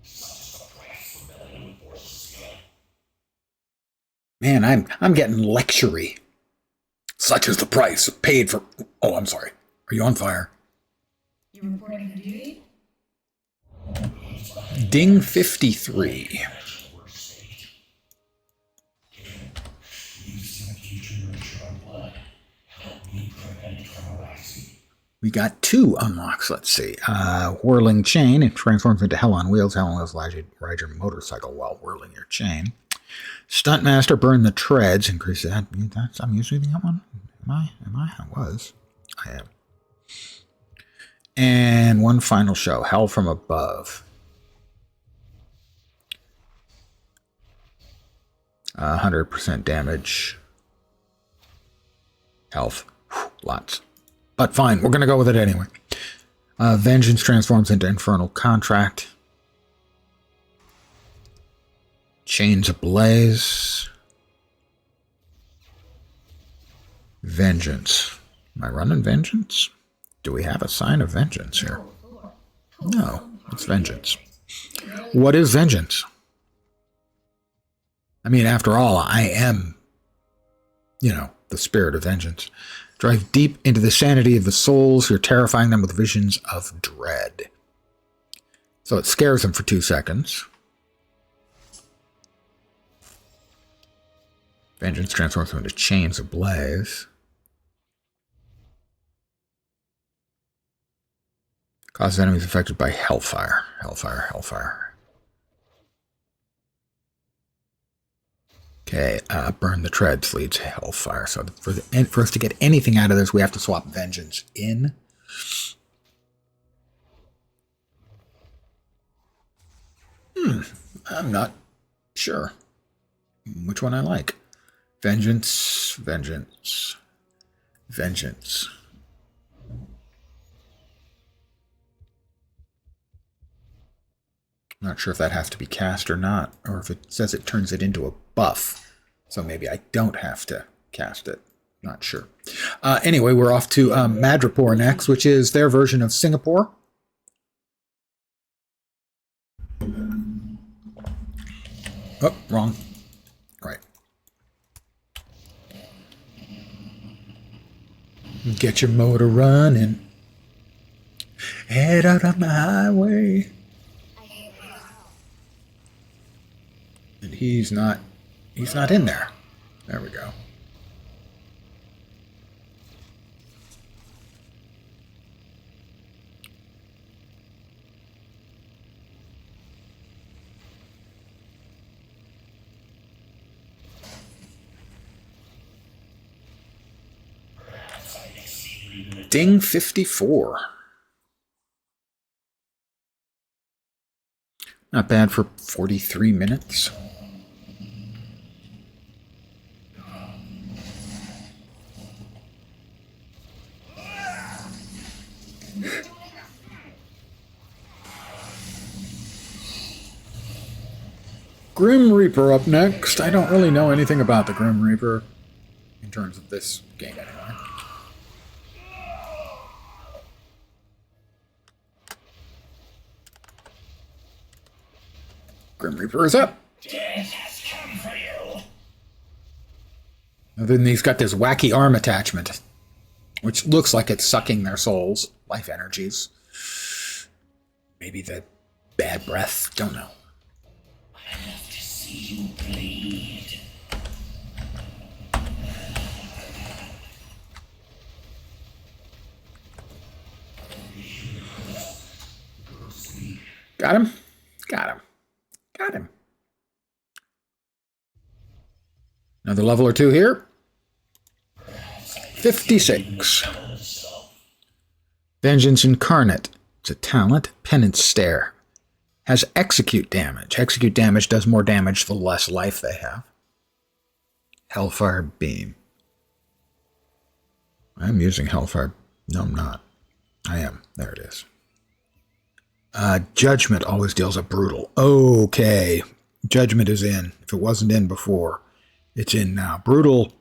Speaker 2: Such is the price for meddling with forces skill.
Speaker 1: Man, I'm getting lectury. Such is the price paid for... Oh, I'm sorry. Are you on fire?
Speaker 4: You reporting for duty?
Speaker 1: Ding 53.
Speaker 2: Using a future nurture on blood. Help me prevent it from arising.
Speaker 1: We got 2 unlocks. Let's see. Whirling chain. It transforms into Hell on Wheels. Hell on Wheels allows you to ride your motorcycle while whirling your chain. Stuntmaster, burn the treads. Increase that. I'm using that one. Am I? I was. I am. And one final show. Hell from Above. 100% damage. Health. Whew, lots. But fine, we're going to go with it anyway. Vengeance transforms into Infernal Contract. Chains Ablaze. Vengeance. Am I running Vengeance? Do we have a sign of Vengeance here? No, it's Vengeance. What is Vengeance? I mean, after all, I am, the spirit of vengeance. Drive deep into the sanity of the souls. You're terrifying them with visions of dread. So it scares them for 2 seconds. Vengeance transforms them into chains ablaze. Causes enemies affected by hellfire. Hellfire. Okay, burn the treads leads to hellfire. So for us to get anything out of this, we have to swap vengeance in. I'm not sure which one I like. Vengeance. Not sure if that has to be cast or not, or if it says it turns it into a buff. So maybe I don't have to cast it. Not sure. Anyway, we're off to Madripoor next, which is their version of Singapore. Oh, wrong. Right. Get your motor running. Head out on the highway. And he's not in there. There we go. Ding 54. Not bad for 43 minutes. Grim Reaper up next. I don't really know anything about the Grim Reaper in terms of this game anyway. Grim Reaper is up.
Speaker 2: Death has come for you.
Speaker 1: And then he's got this wacky arm attachment, which looks like it's sucking their souls, life energies. Maybe the bad breath. Don't know.
Speaker 2: I love to see you bleed.
Speaker 1: Got him? Got him. Got him. Another level or two here. 56. Vengeance Incarnate. It's a talent. Penance Stare. Has execute damage. Execute damage does more damage the less life they have. Hellfire Beam. I'm using Hellfire. No, I'm not. I am. There it is. Judgment always deals a brutal. Okay. Judgment is in. If it wasn't in before, it's in now. Brutal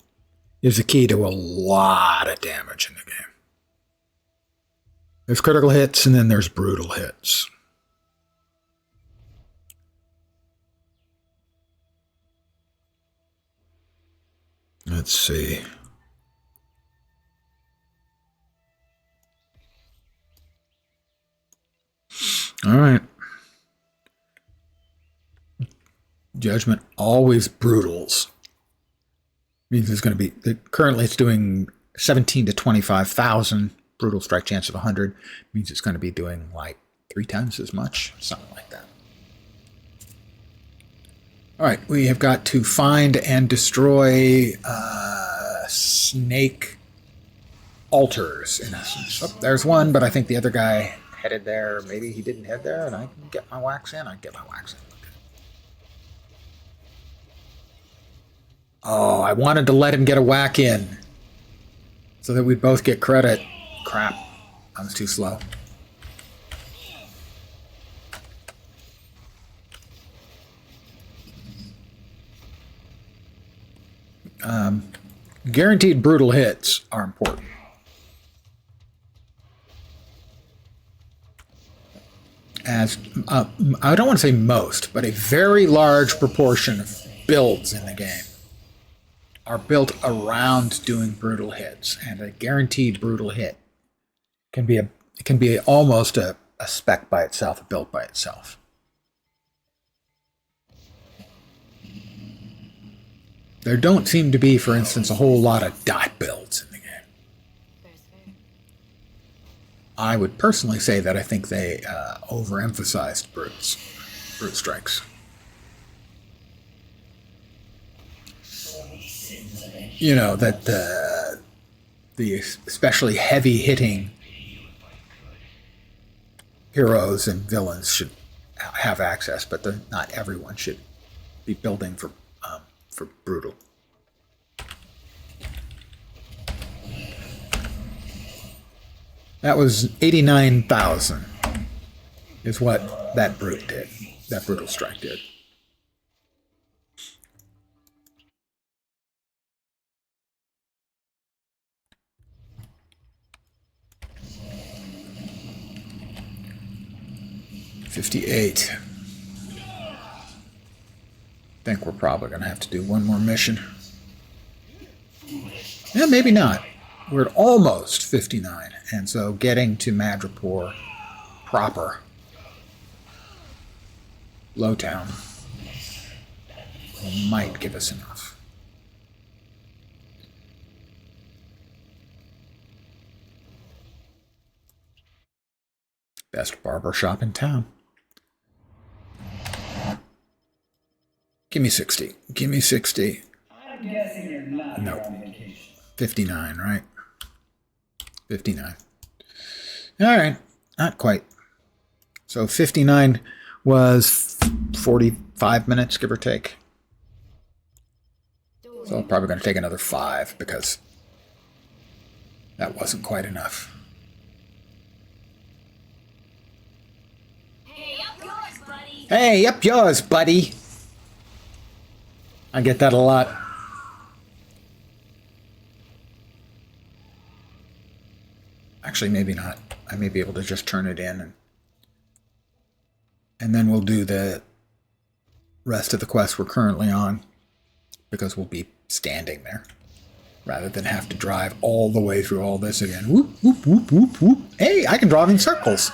Speaker 1: is the key to a lot of damage in the game. There's critical hits and then there's brutal hits. Let's see. All right. Judgment always brutals. Means it's going to be currently it's doing 17 to 25,000 brutal strike chance of 100 means it's going to be doing like 3 times as much, something like that. All right, we have got to find and destroy snake altars, in essence. Oh, there's one, but I think the other guy headed there. Maybe he didn't head there, and I can get my wax in. I can get my wax in. Oh, I wanted to let him get a whack in so that we'd both get credit. Crap, I was too slow. Guaranteed brutal hits are important. As I don't want to say most, but a very large proportion of builds in the game are built around doing brutal hits, and a guaranteed brutal hit can be almost a spec by itself, a build by itself. There don't seem to be, for instance, a whole lot of dot builds in the game. I would personally say that I think they overemphasized brute strikes. You know, that the especially heavy hitting heroes and villains should have access, but not everyone should be building for brutal. That was 89,000 is what that brute did. That brutal strike did. $58. I think we're probably going to have to do one more mission. Yeah, maybe not. We're at almost 59, and so getting to Madripoor proper, Lowtown, might give us enough. Best barber shop in town. Give me 60. Give me 60.
Speaker 2: I'm guessing you're not
Speaker 1: No.
Speaker 2: on vacation.
Speaker 1: 59, right? 59. All right. Not quite. So 59 was 45 minutes, give or take. So I'm probably going to take another 5 because that wasn't quite enough.
Speaker 3: Hey, up yours, buddy.
Speaker 1: Hey, up yours, buddy. I get that a lot. Actually, maybe not. I may be able to just turn it in, and then we'll do the rest of the quest we're currently on, because we'll be standing there rather than have to drive all the way through all this again. Whoop, whoop, whoop, whoop, whoop. Hey, I can drive in circles.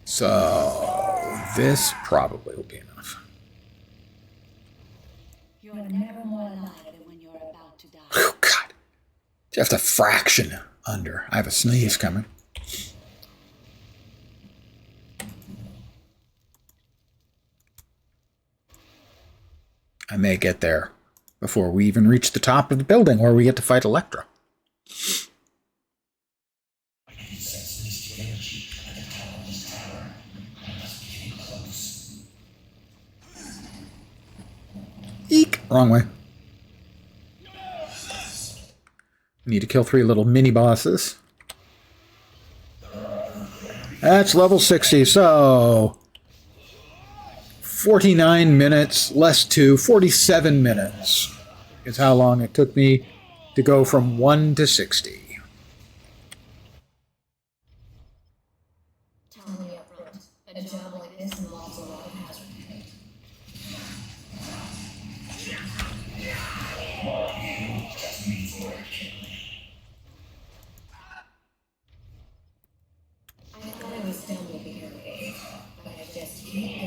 Speaker 1: So this probably will be enough.
Speaker 4: You're never more alive than when you're about to die.
Speaker 1: Whew, God. Just a fraction under. I have a sneeze coming. I may get there before we even reach the top of the building where we get to fight Elektra.
Speaker 2: I can sense mystic energy at the top of this tower. I must be getting close.
Speaker 1: Eek! Wrong way. Need to kill 3 little mini bosses. That's level 60, so 49 minutes, less 2, 47 minutes is how long it took me to go from 1 to 60.
Speaker 5: Tell me up front, a job like this involves a lot of hazard.
Speaker 2: Just means more killing.
Speaker 5: I thought I was done with the airway, but I just keep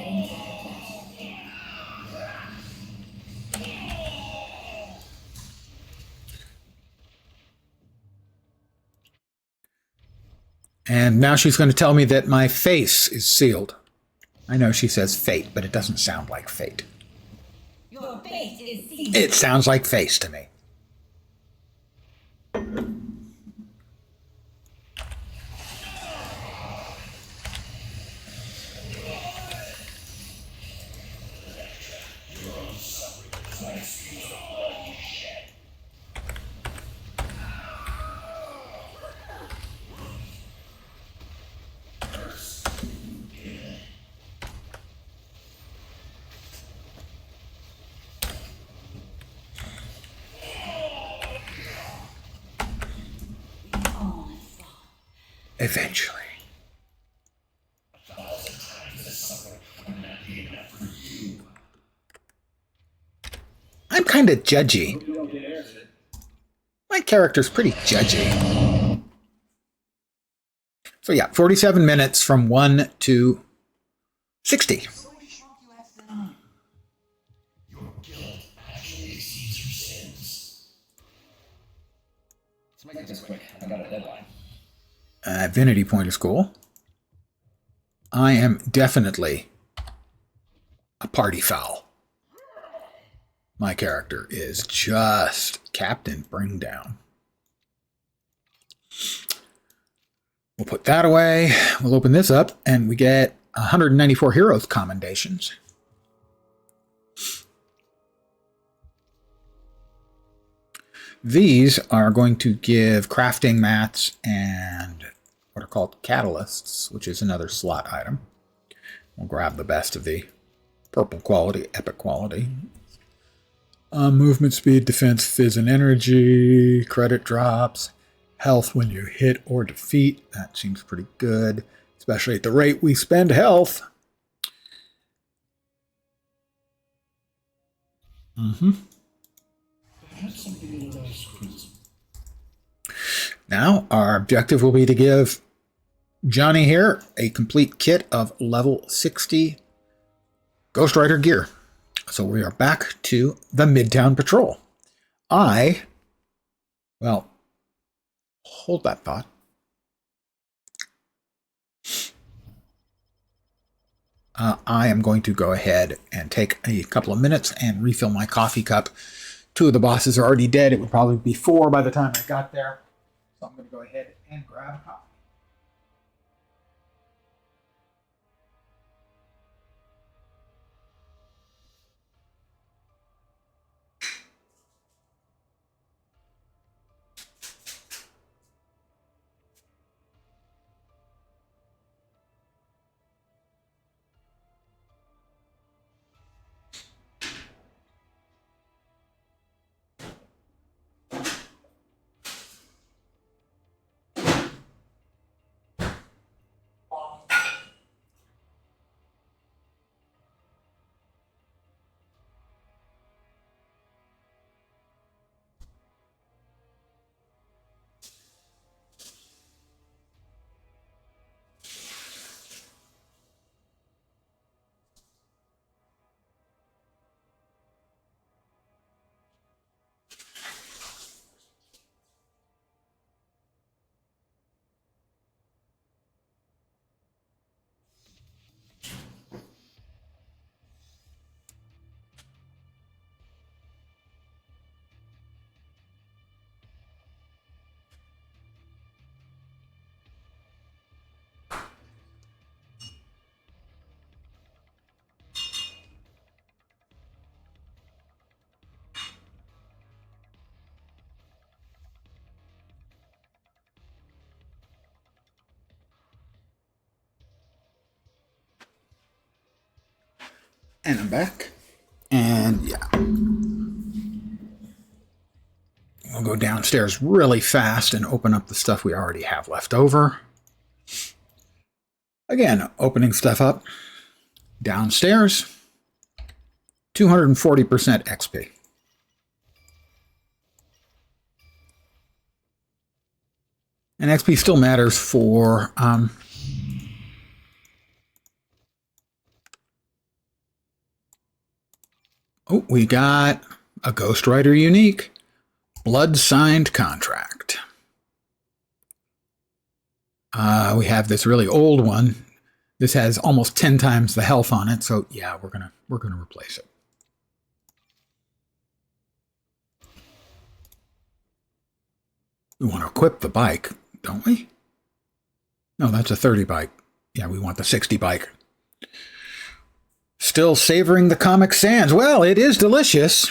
Speaker 1: And now she's going to tell me that my face is sealed. I know she says fate, but it doesn't sound like fate.
Speaker 5: Your fate is sealed.
Speaker 1: It sounds like face to me. Eventually. I'm kind of judgy. My character's pretty judgy. So yeah, 47 minutes from 1 to 60.
Speaker 2: Your guilt actually exceeds your sins. Let's make this quick. I got a deadline.
Speaker 1: Divinity point of school. I am definitely a party foul. My character is just Captain Bring Down. We'll put that away. We'll open this up, and we get 194 Heroes commendations. These are going to give crafting mats and what are called catalysts, which is another slot item. We'll grab the best of the purple quality, epic quality. Movement speed, defense, fizz, and energy, credit drops, health when you hit or defeat. That seems pretty good, especially at the rate we spend health. Now, our objective will be to give Johnny here a complete kit of level 60 Ghost Rider gear. So we are back to the Midtown Patrol. Well, hold that thought. I am going to go ahead and take a couple of minutes and refill my coffee cup. 2 of the bosses are already dead. It would probably be 4 by the time I got there. So I'm going to go ahead and grab a coffee. And I'm back. And yeah. We'll go downstairs really fast and open up the stuff we already have left over. Again, opening stuff up. Downstairs. 240% XP. And XP still matters for oh, we got a Ghost Rider unique. Blood signed contract. We have this really old one. This has almost 10 times the health on it, so yeah, we're gonna replace it. We want to equip the bike, don't we? No, that's a 30 bike. Yeah, we want the 60 bike. Still savoring the Comic Sans. Well, it is delicious.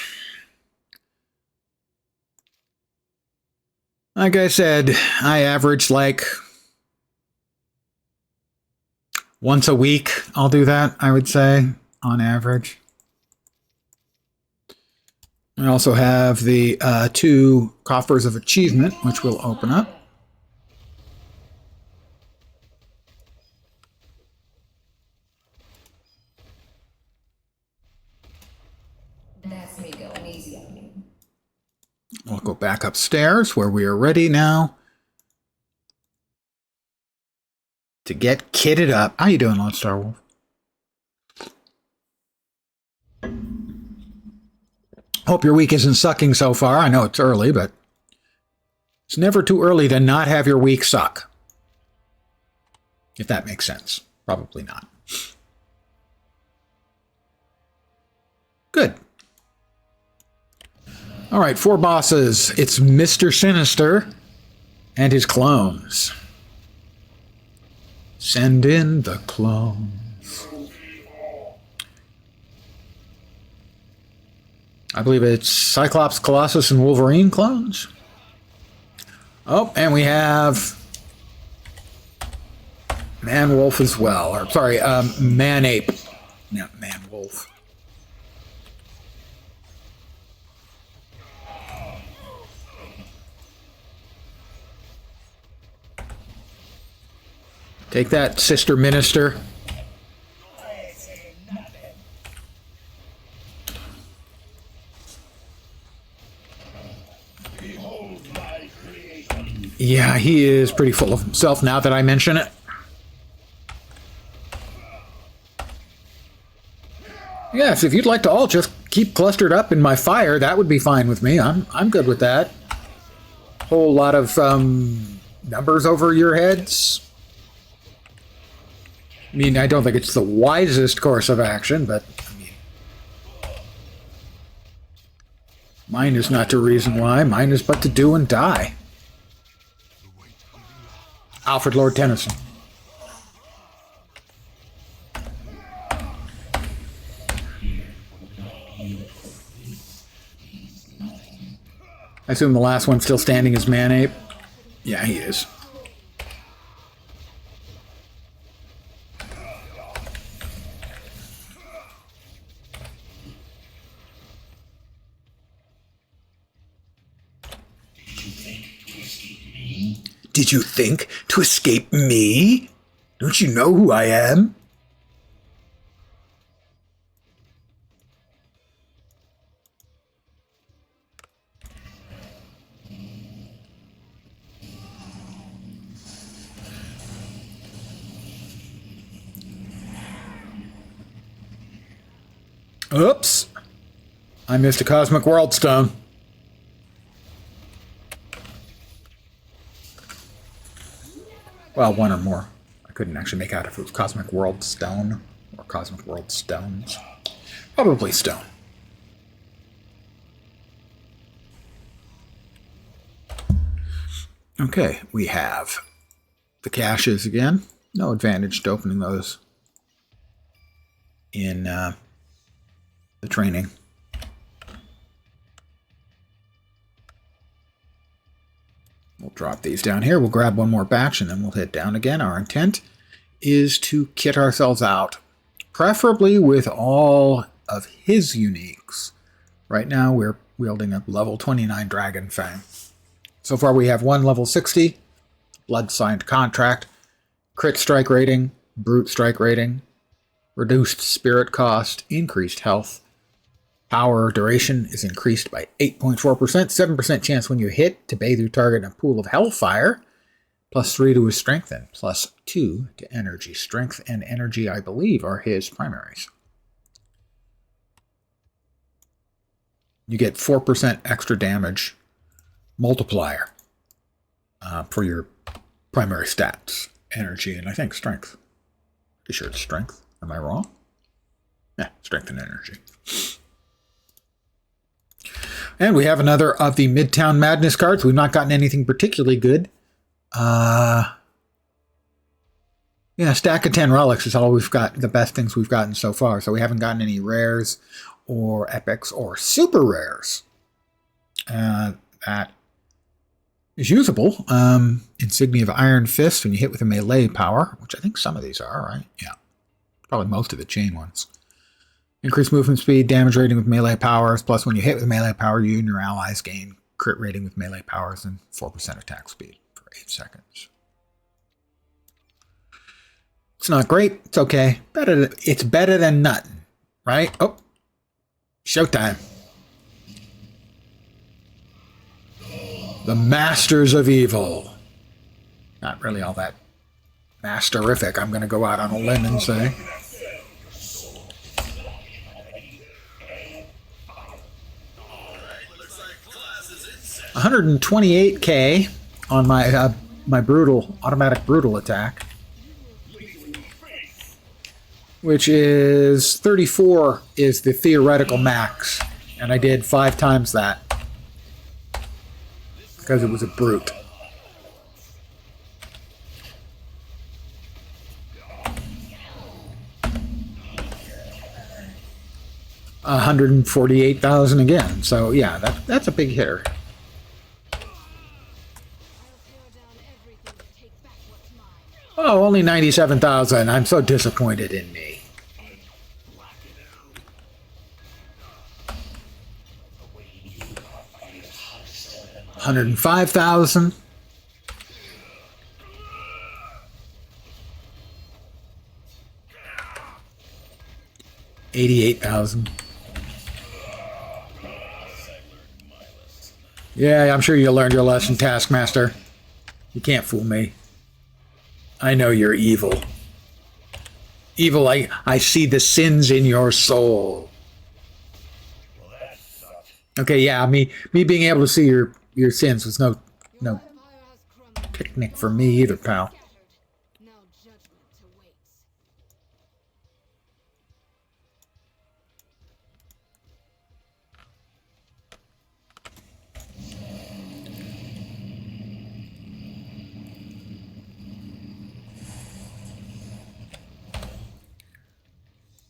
Speaker 1: Like I said, I average like once a week. I'll do that, I would say, on average. I also have the 2 coffers of achievement, which we'll open up.
Speaker 5: That's me going easy on you.
Speaker 1: We'll go back upstairs where we are ready now to get kitted up. How you doing, Lone Star Wolf? Hope your week isn't sucking so far. I know it's early, but it's never too early to not have your week suck. If that makes sense. Probably not. Good. All right, 4 bosses. It's Mr. Sinister and his clones. Send in the clones. I believe it's Cyclops, Colossus, and Wolverine clones. Oh, and we have Man-Wolf as well. Or, sorry, Man-Ape. Yeah, Man-Wolf. Take that, Sister Minister. Yeah, he is pretty full of himself now that I mention it. Yes, if you'd like to all just keep clustered up in my fire, that would be fine with me. I'm good with that. Whole lot of numbers over your heads. I mean, I don't think it's the wisest course of action, but I mean, mine is not to reason why. Mine is but to do and die. Alfred Lord Tennyson. I assume the last one still standing is Man-Ape. Yeah, he is. Did you think to escape me? Don't you know who I am? Oops. I missed a Cosmic World Stone. Well, one or more. I couldn't actually make out if it was Cosmic World Stone or Cosmic World Stones. Probably stone. Okay, we have the caches again. No advantage to opening those in the training. We'll drop these down here. We'll grab one more batch and then we'll head down again. Our intent is to kit ourselves out, preferably with all of his uniques. Right now we're wielding a level 29 Dragon Fang. So far we have one level 60, Blood Signed Contract, crit strike rating, brute strike rating, reduced spirit cost, increased health. Power duration is increased by 8.4%, 7% chance when you hit to bathe your target in a pool of hellfire, +3 to his strength, and +2 to energy. Strength and energy, I believe, are his primaries. You get 4% extra damage multiplier for your primary stats. Energy and I think strength. Pretty sure it's strength. Am I wrong? Yeah, strength and energy. And we have another of the Midtown Madness cards. We've not gotten anything particularly good. Yeah, stack of 10 relics is all we've got, the best things we've gotten so far. So we haven't gotten any rares or epics or super rares. That is usable. Insignia of Iron Fist when you hit with a melee power, which I think some of these are, right? Yeah. Probably most of the chain ones. Increased movement speed, damage rating with melee powers, plus when you hit with melee power, you and your allies gain crit rating with melee powers and 4% attack speed for 8 seconds. It's not great. It's okay. It's better than nothing, right? Oh, showtime. The Masters of Evil. Not really all that masterific, I'm going to go out on a limb and say. 128k on my my automatic brutal attack, which is 34 is the theoretical max, and I did 5 times that because it was a brute. $148,000 again. So yeah, that's a big hitter. Oh, only 97,000. I'm so disappointed in me. $105,000. $88,000. Yeah, I'm sure you learned your lesson, Taskmaster. You can't fool me. I know you're evil. Evil, I see the sins in your soul. Okay, yeah, me being able to see your sins was no picnic for me either, pal.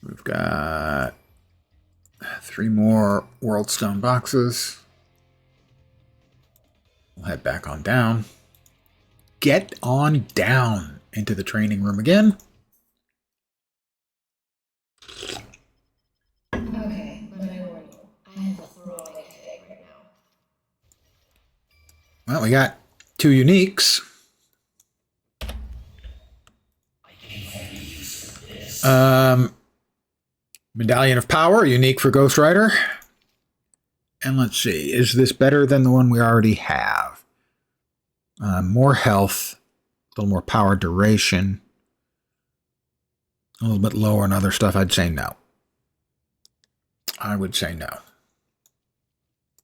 Speaker 1: We've got 3 more World Stone boxes. We'll head back on down. Get on down into the training room again.
Speaker 5: Okay, let me warn you. I have a throwaway headache right now.
Speaker 1: Well, we got 2 uniques. Medallion of Power, unique for Ghost Rider. And let's see, is this better than the one we already have? More health, a little more power duration, a little bit lower on other stuff. I'd say no. I would say no.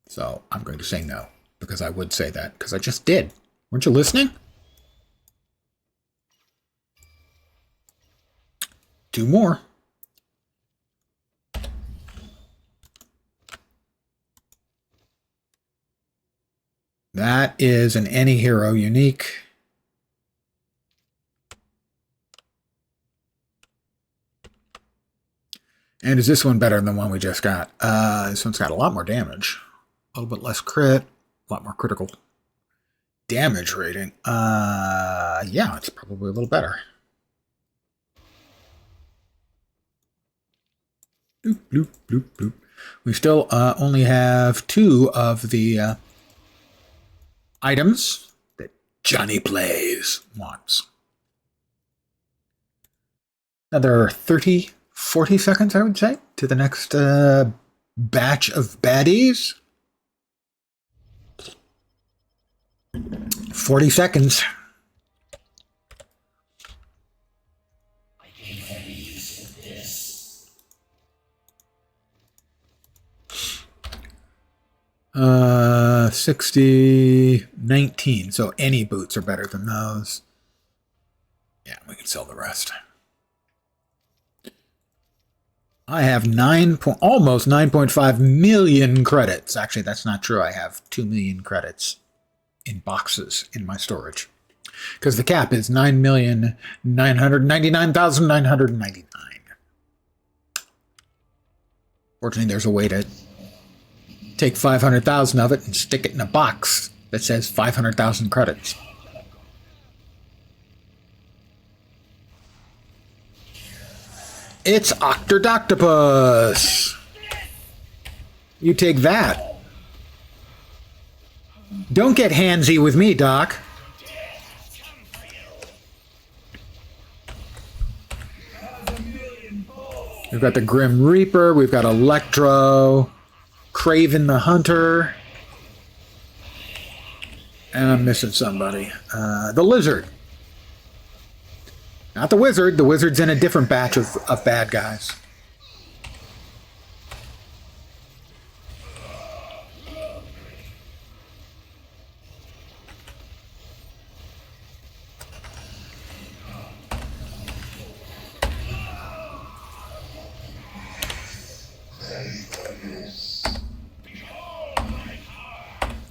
Speaker 1: So I'm going to say no, because I would say that, because I just did. Weren't you listening? 2 more. That is an Any Hero unique. And is this one better than the one we just got? This one's got a lot more damage. A little bit less crit. A lot more critical damage rating. Yeah, it's probably a little better. Bloop, bloop, bloop, bloop. We still only have 2 of the items that Johnny Plays wants. Another 40 seconds, I would say, to the next batch of baddies. 40 seconds.
Speaker 2: I gave her use of this.
Speaker 1: 60, 19. So any boots are better than those. Yeah, we can sell the rest. I have almost 9.5 million credits. Actually, that's not true. I have 2 million credits in boxes in my storage. Because the cap is 9,999,999. Fortunately, there's a way to take 500,000 of it and stick it in a box that says 500,000 credits. It's Octodoctopus! You take that. Don't get handsy with me, Doc. We've got the Grim Reaper, we've got Electro, Craven the Hunter, and I'm missing somebody. The Lizard. Not the Wizard. The Wizard's in a different batch of bad guys.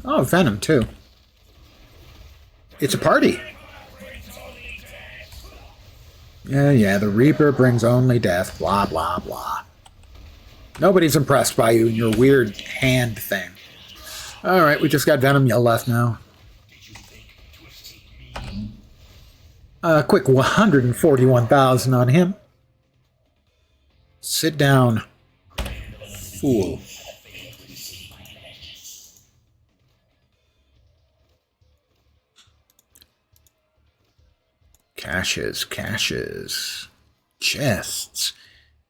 Speaker 1: Oh, Venom, too. It's a party. Yeah, the Reaper brings only death. Blah, blah, blah. Nobody's impressed by you and your weird hand thing. Alright, we just got Venom left now. Quick 141,000 on him. Sit down, fool. Caches, chests,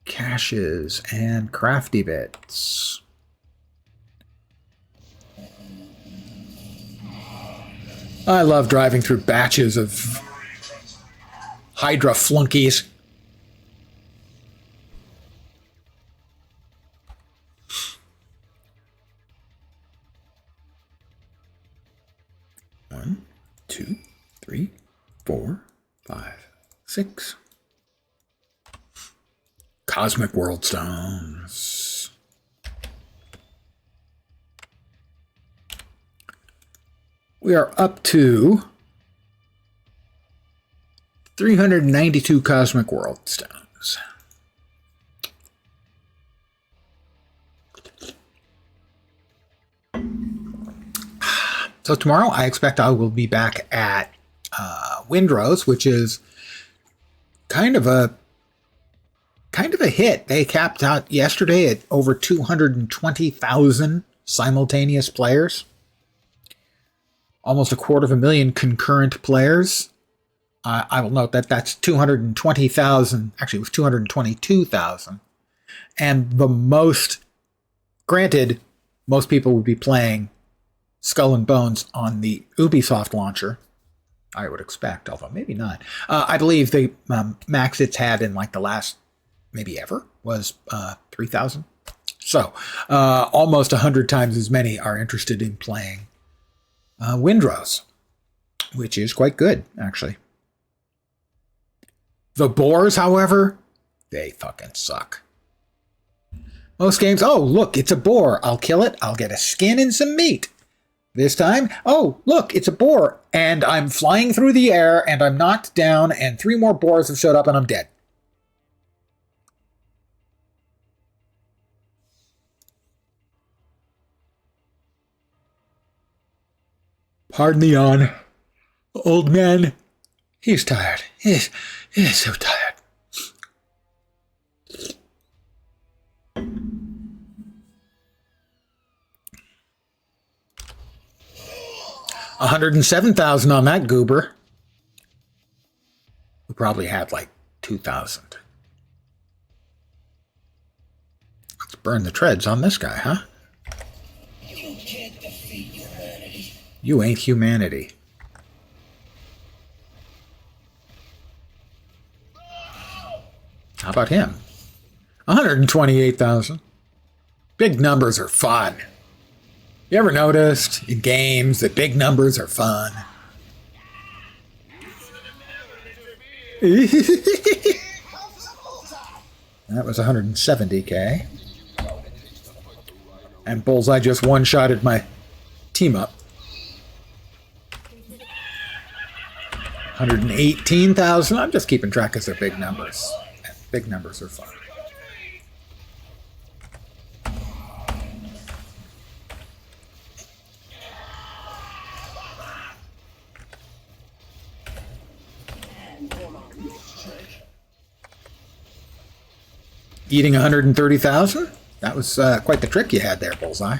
Speaker 1: caches, and crafty bits. I love driving through batches of Hydra flunkies. One, two, three, 4, 5, 6. Cosmic World Stones. We are up to 392 Cosmic World Stones. So tomorrow I expect I will be back at Windrose, which is kind of a hit. They capped out yesterday at over 220,000 simultaneous players, almost 250,000 concurrent players. I will note that that's 220,000. Actually, it was 222,000, and the most. Granted, most people would be playing Skull and Bones on the Ubisoft launcher, I would expect, although maybe not. I believe the max it's had in like the last, maybe ever, was 3,000. So almost 100 times as many are interested in playing Windrose, which is quite good, actually. The boars, however, they fucking suck. Most games, oh, look, it's a boar. I'll kill it. I'll get a skin and some meat. This time, oh, look, it's a boar, and I'm flying through the air, and I'm knocked down, and 3 more boars have showed up, and I'm dead. Pardon the yawn. Old man, he's tired. He's so tired. $107,000 on that goober. We probably had like 2,000. Let's burn the treads on this guy, huh?
Speaker 2: You can't defeat humanity.
Speaker 1: You ain't humanity. How about him? 128,000. Big numbers are fun. You ever noticed in games that big numbers are fun? That was 170k. And Bullseye just one-shotted my team up. 118,000. I'm just keeping track because they're big numbers. Big numbers are fun. Eating 130,000? That was quite the trick you had there, Bullseye.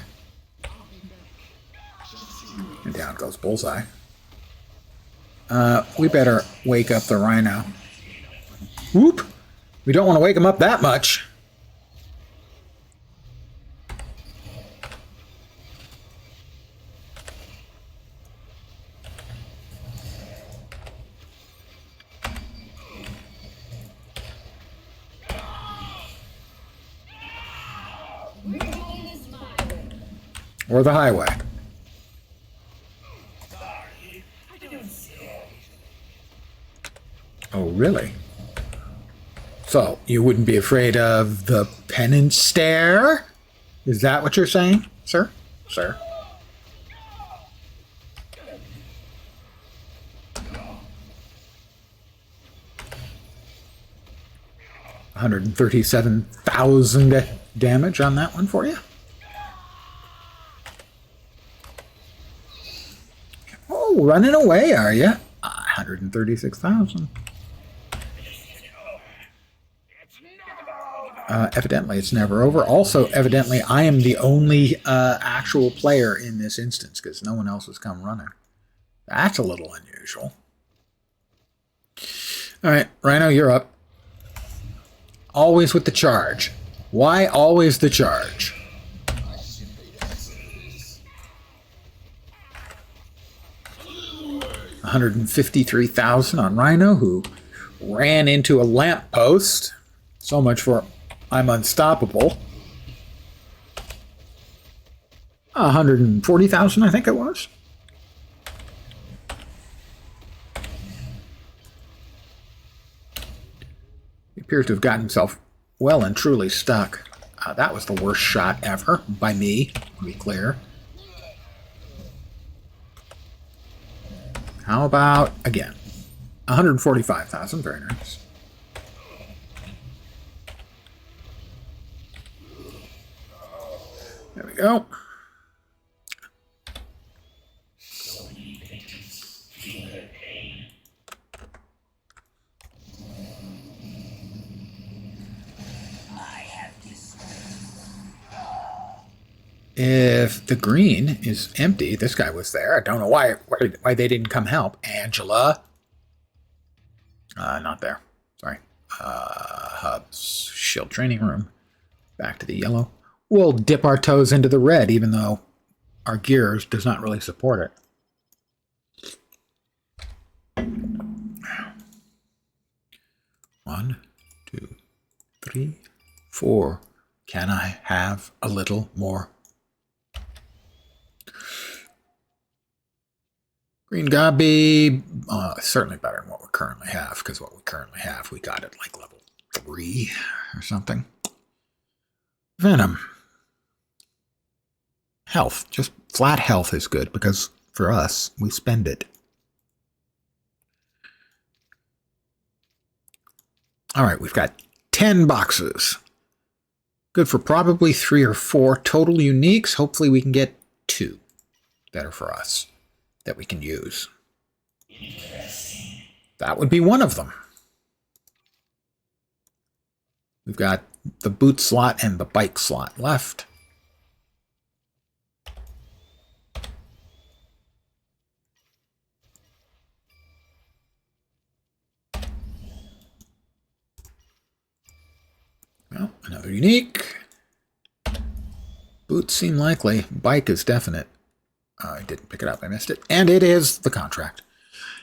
Speaker 1: And down goes Bullseye. We better wake up the Rhino. Whoop! We don't want to wake him up that much. Or the highway. Oh, really? So, you wouldn't be afraid of the penance stare? Is that what you're saying, sir? Sir? $137,000 damage on that one for you. Oh, running away, are you? 136,000. Evidently, it's never over. Also, evidently, I am the only actual player in this instance because no one else has come running. That's a little unusual. All right, Rhino, you're up. Always with the charge. Why always the charge? $153,000 on Rhino, who ran into a lamppost. So much for I'm unstoppable. 140,000, I think it was. He appears to have gotten himself well and truly stuck. That was the worst shot ever by me, to be clear. How about, again, 145,000, very nice. There we go. If the green is empty, this guy was there. I don't know why they didn't come help. Angela. Not there. Sorry. Hubs. Shield training room. Back to the yellow. We'll dip our toes into the red, even though our gears does not really support it. 1, 2, 3, 4. Can I have a little more? Green Gobby, certainly better than what we currently have, because what we currently have, we got at like level 3 or something. Venom. Health. Just flat health is good, because for us, we spend it. All right, we've got 10 boxes. Good for probably 3 or 4 total uniques. Hopefully we can get 2 that are for us that we can use. That would be one of them. We've got the boot slot and the bike slot left. Well, another unique. Boots seem likely. Bike is definite. I didn't pick it up. I missed it. And it is the contract.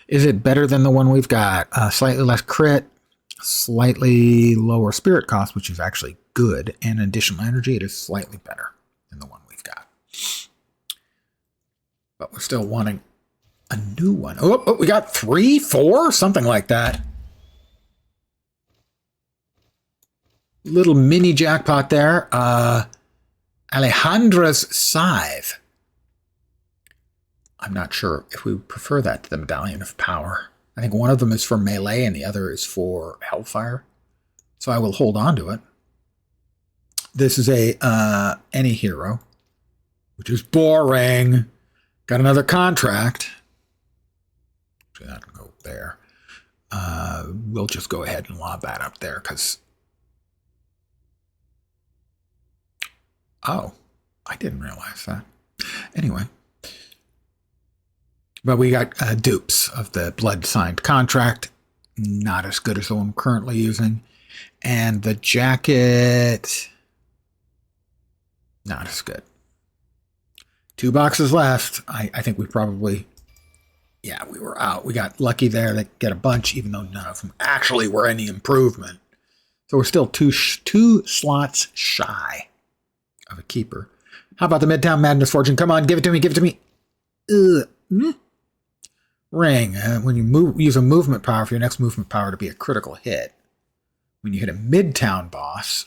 Speaker 1: Is it better than the one we've got? Slightly less crit, slightly lower spirit cost, which is actually good, and additional energy. It is slightly better than the one we've got. But we're still wanting a new one. Oh, we got 3, 4, something like that. Little mini jackpot there. Alejandra's Scythe. I'm not sure if we prefer that to the Medallion of Power. I think one of them is for melee and the other is for Hellfire. So I will hold on to it. This is a any hero, which is boring. Got another contract. So that can go there. We'll just go ahead and lob that up there because... Oh, I didn't realize that. Anyway. But we got dupes of the blood-signed contract. Not as good as the one I'm currently using. And the jacket... Not as good. 2 boxes left. I think we probably... Yeah, we were out. We got lucky there to get a bunch, even though none of them actually were any improvement. So we're still two slots shy of a keeper. How about the Midtown Madness Fortune? Come on, give it to me, give it to me. Ring. When you use a movement power for your next movement power to be a critical hit. When you hit a Midtown boss,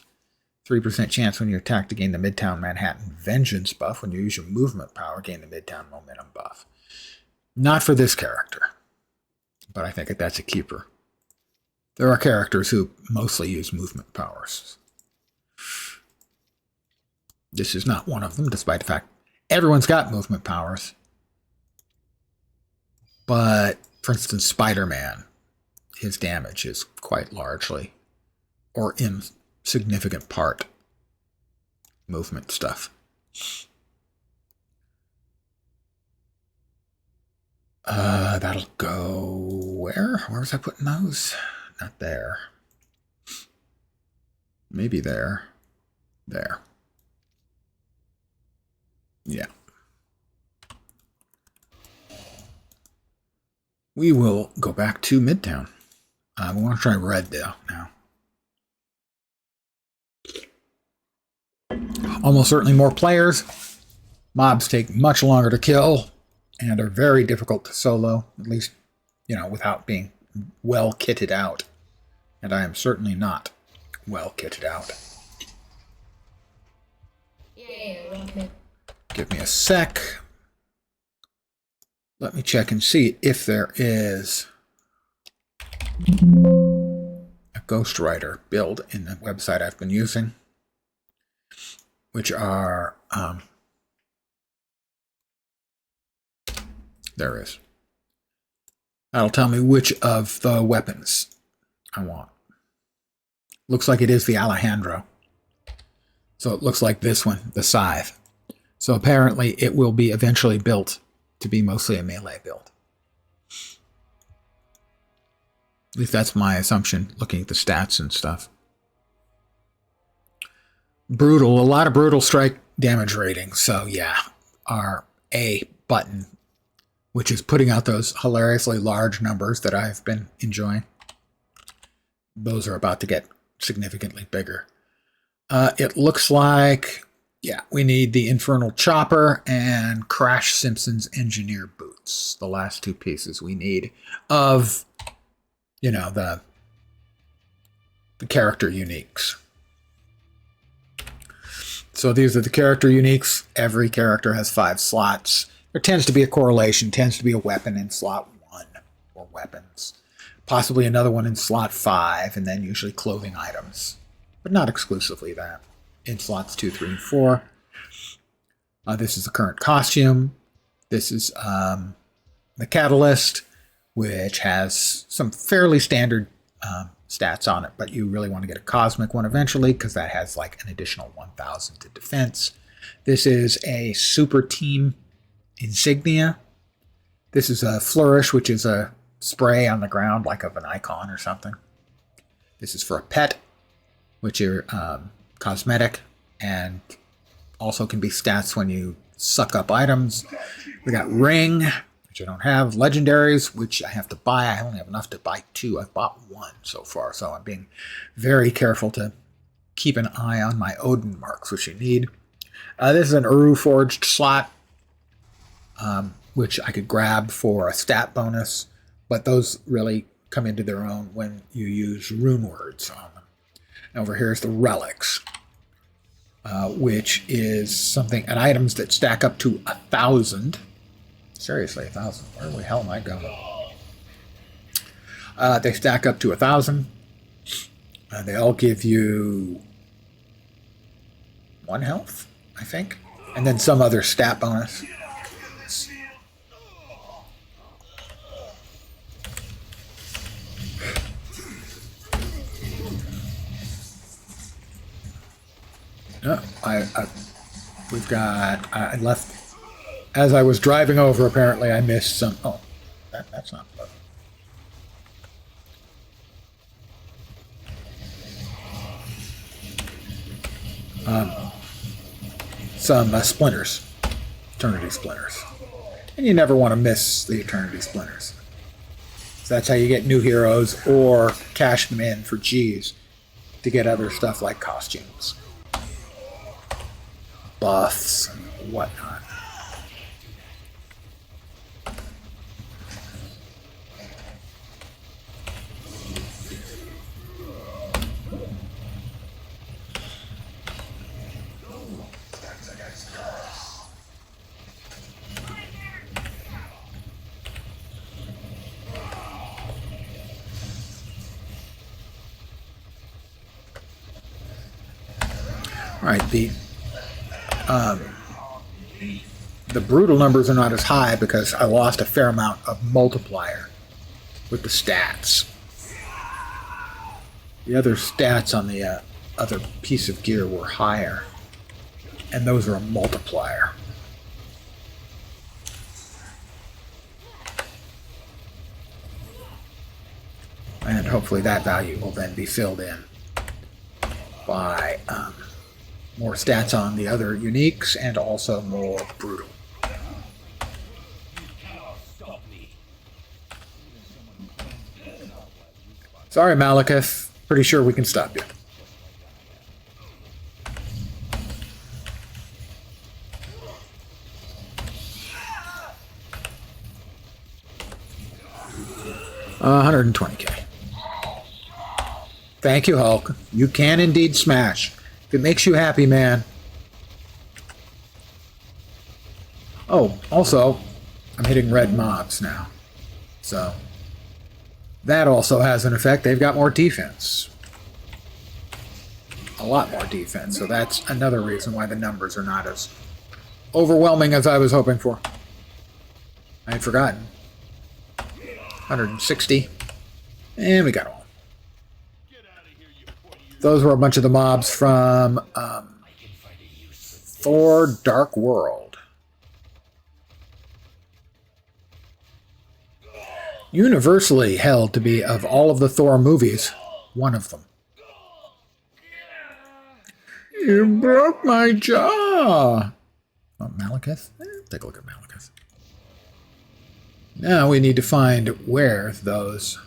Speaker 1: 3% chance when you attack to gain the Midtown Manhattan Vengeance buff. When you use your movement power, gain the Midtown Momentum buff. Not for this character, but I think that's a keeper. There are characters who mostly use movement powers. This is not one of them, despite the fact everyone's got movement powers. But, for instance, Spider-Man, his damage is quite largely, or in significant part, movement stuff. That'll go where? Where was I putting those? Not there. Maybe there. There. Yeah. We will go back to Midtown. We want to try red though now. Almost certainly more players. Mobs take much longer to kill and are very difficult to solo, at least, you know, without being well kitted out. And I am certainly not well kitted out.
Speaker 5: Yeah,
Speaker 1: Give me a sec. Let me check and see if there is a Ghostwriter build in the website I've been using, which are, there is. That'll tell me which of the weapons I want. Looks like it is the Alejandro. So it looks like this one, the Scythe. So apparently it will be eventually built to be mostly a melee build. At least that's my assumption, looking at the stats and stuff. Brutal, a lot of brutal strike damage ratings. So yeah, our A button, which is putting out those hilariously large numbers that I've been enjoying. Those are about to get significantly bigger. It looks like, yeah, we need the Infernal Chopper and Crash Simpson's Engineer Boots. The last two pieces we need of, you know, the character uniques. So these are the character uniques. Every character has 5 slots. There tends to be a correlation, tends to be a weapon in slot 1 or weapons. Possibly another one in slot 5, and then usually clothing items. But not exclusively that. In slots 2, 3, and 4. This is the current costume. This is the Catalyst, which has some fairly standard stats on it, but you really want to get a Cosmic one eventually, because that has like an additional 1,000 to defense. This is a Super Team Insignia. This is a Flourish, which is a spray on the ground like of an icon or something. This is for a pet, which are cosmetic and also can be stats when you suck up items. We got Ring, which I don't have. Legendaries, which I have to buy. I only have enough to buy 2. I've bought 1 so far, so I'm being very careful to keep an eye on my Odin marks, which you need. This is an Uru Forged slot, which I could grab for a stat bonus, but those really come into their own when you use rune words on them. Over here is the relics, which is something, and items that stack up to 1,000. Seriously, 1,000. Where the hell am I going? They stack up to 1,000. They all give you 1 health, I think, and then some other stat bonus. No, we've got. I left as I was driving over. Apparently, I missed some. Oh, that's not fun. Some splinters, eternity splinters, and you never want to miss the eternity splinters. So that's how you get new heroes or cash them in for G's to get other stuff like costumes, buffs, and whatnot. All right, the brutal numbers are not as high because I lost a fair amount of multiplier with the stats. The other stats on the other piece of gear were higher, and those are a multiplier. And hopefully that value will then be filled in by more stats on the other uniques and also more brutal. Sorry, Malekith. Pretty sure we can stop you. $120K. Thank you, Hulk. You can indeed smash. If it makes you happy, man. Oh, also, I'm hitting red mobs now. So, that also has an effect. They've got more defense. A lot more defense. So that's another reason why the numbers are not as overwhelming as I was hoping for. I had forgotten. 160. And we got all. Those were a bunch of the mobs from Thor Dark World. Universally held to be, of all of the Thor movies, one of them. You broke my jaw! Oh, Malekith? Take a look at Malekith. Now we need to find where those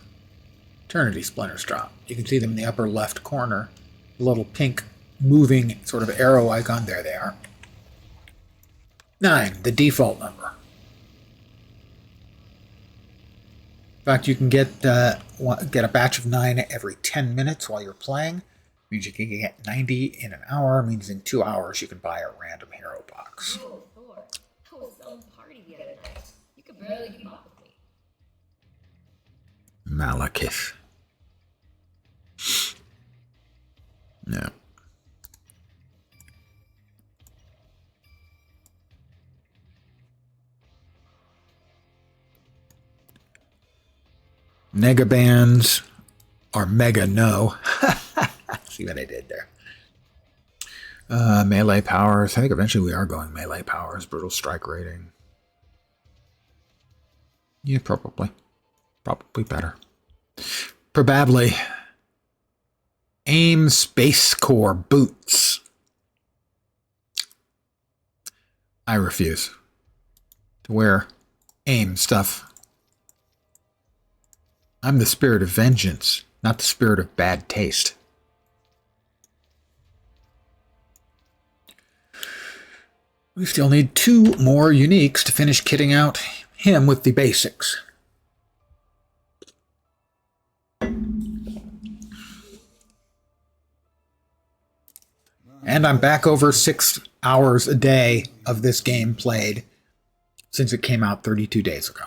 Speaker 1: Eternity Splinters drop. You can see them in the upper left corner. The little pink moving sort of arrow icon. There they are. 9, the default number. In fact, you can get a batch of 9 every 10 minutes while you're playing. Means you can get 90 in an hour. Means in 2 hours you can buy a random hero box.
Speaker 5: Oh, Thor, I was at some party the other night. You could barely keep up with me.
Speaker 1: Malekith. No. Mega bands are mega no. See what I did there. Melee powers. I think eventually we are going melee powers. Brutal strike rating. Yeah, probably. Probably better. Probably. AIM Space Core boots. I refuse to wear AIM stuff. I'm the spirit of vengeance, not the spirit of bad taste. We still need 2 more uniques to finish kitting out him with the basics. And I'm back over 6 hours a day of this game played since it came out 32 days ago.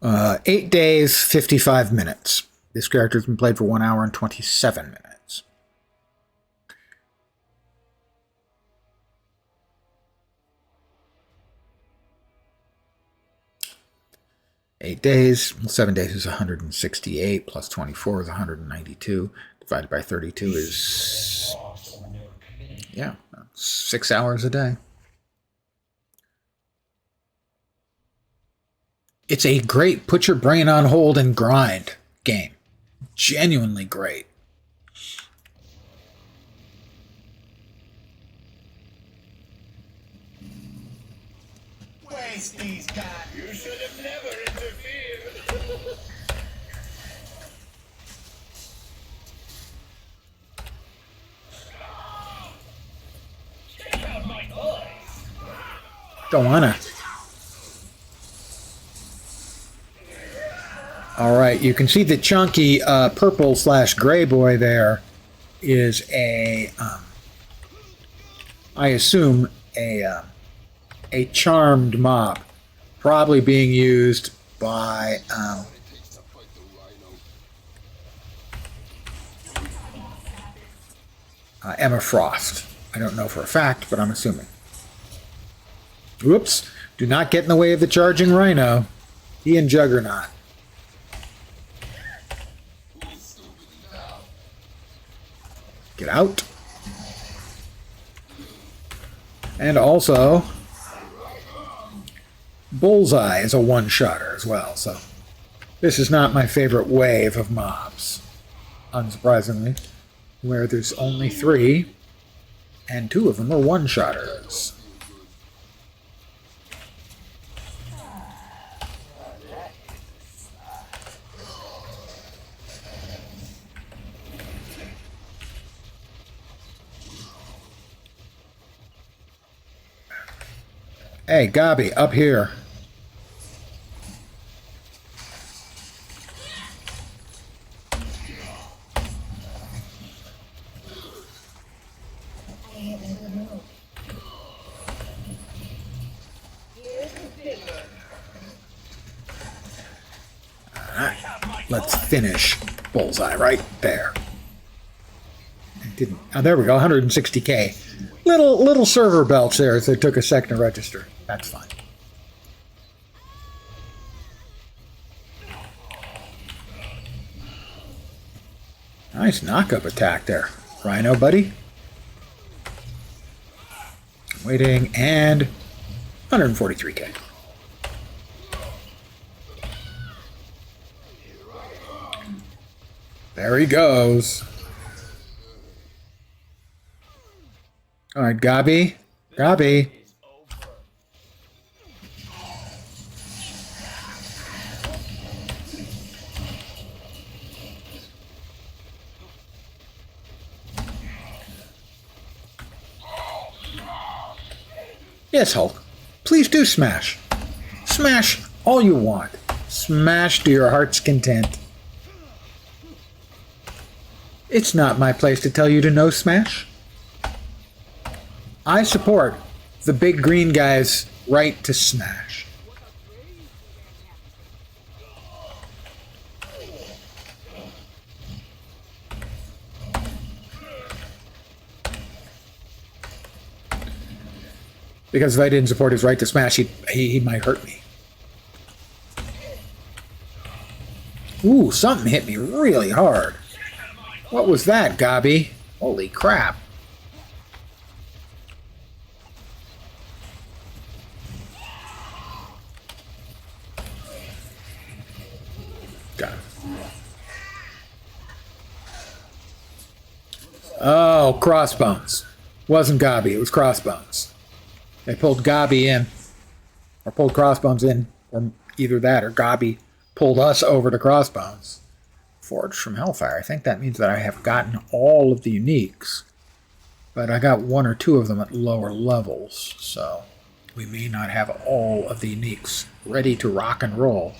Speaker 1: Uh, 8 days, 55 minutes. This character's been played for 1 hour and 27 minutes. Eight days, 7 days is 168, plus 24 is 192, divided by 32 is, yeah, 6 hours a day. It's a great put your brain on hold and grind game. Genuinely great.
Speaker 2: Waste these guys. You should have never interfered. Check out my toys.
Speaker 1: Don't wanna. All right, you can see the chunky purple/gray boy there is a, I assume a charmed mob, probably being used by Emma Frost. I don't know for a fact, but I'm assuming. Whoops! Do not get in the way of the charging rhino. He and Juggernaut. Get out. And also, Bullseye is a one-shotter as well, so this is not my favorite wave of mobs, unsurprisingly, where there's only 3, and 2 of them are one-shotters. Hey, Gabi, up here. Alright, let's finish Bullseye right there. I didn't. Oh, there we go, 160k. Little server belch there as they took a second to register. That's fine. Nice knock-up attack there. Rhino, buddy. Waiting, and 143k. There he goes. All right, Gabi. Gabi. Yes, Hulk. Please do smash. Smash all you want. Smash to your heart's content. It's not my place to tell you to no smash. I support the big green guy's right to smash. Because if I didn't support his right to smash, he might hurt me. Ooh, something hit me really hard. What was that, Gabi? Holy crap. Got him. Oh, Crossbones. Wasn't Gabi, it was Crossbones. They pulled Gabi in, or pulled Crossbones in, or either that or Gabi pulled us over to Crossbones. Forged from Hellfire. I think that means that I have gotten all of the uniques, but I got 1 or 2 of them at lower levels, so We may not have all of the uniques ready to rock and roll.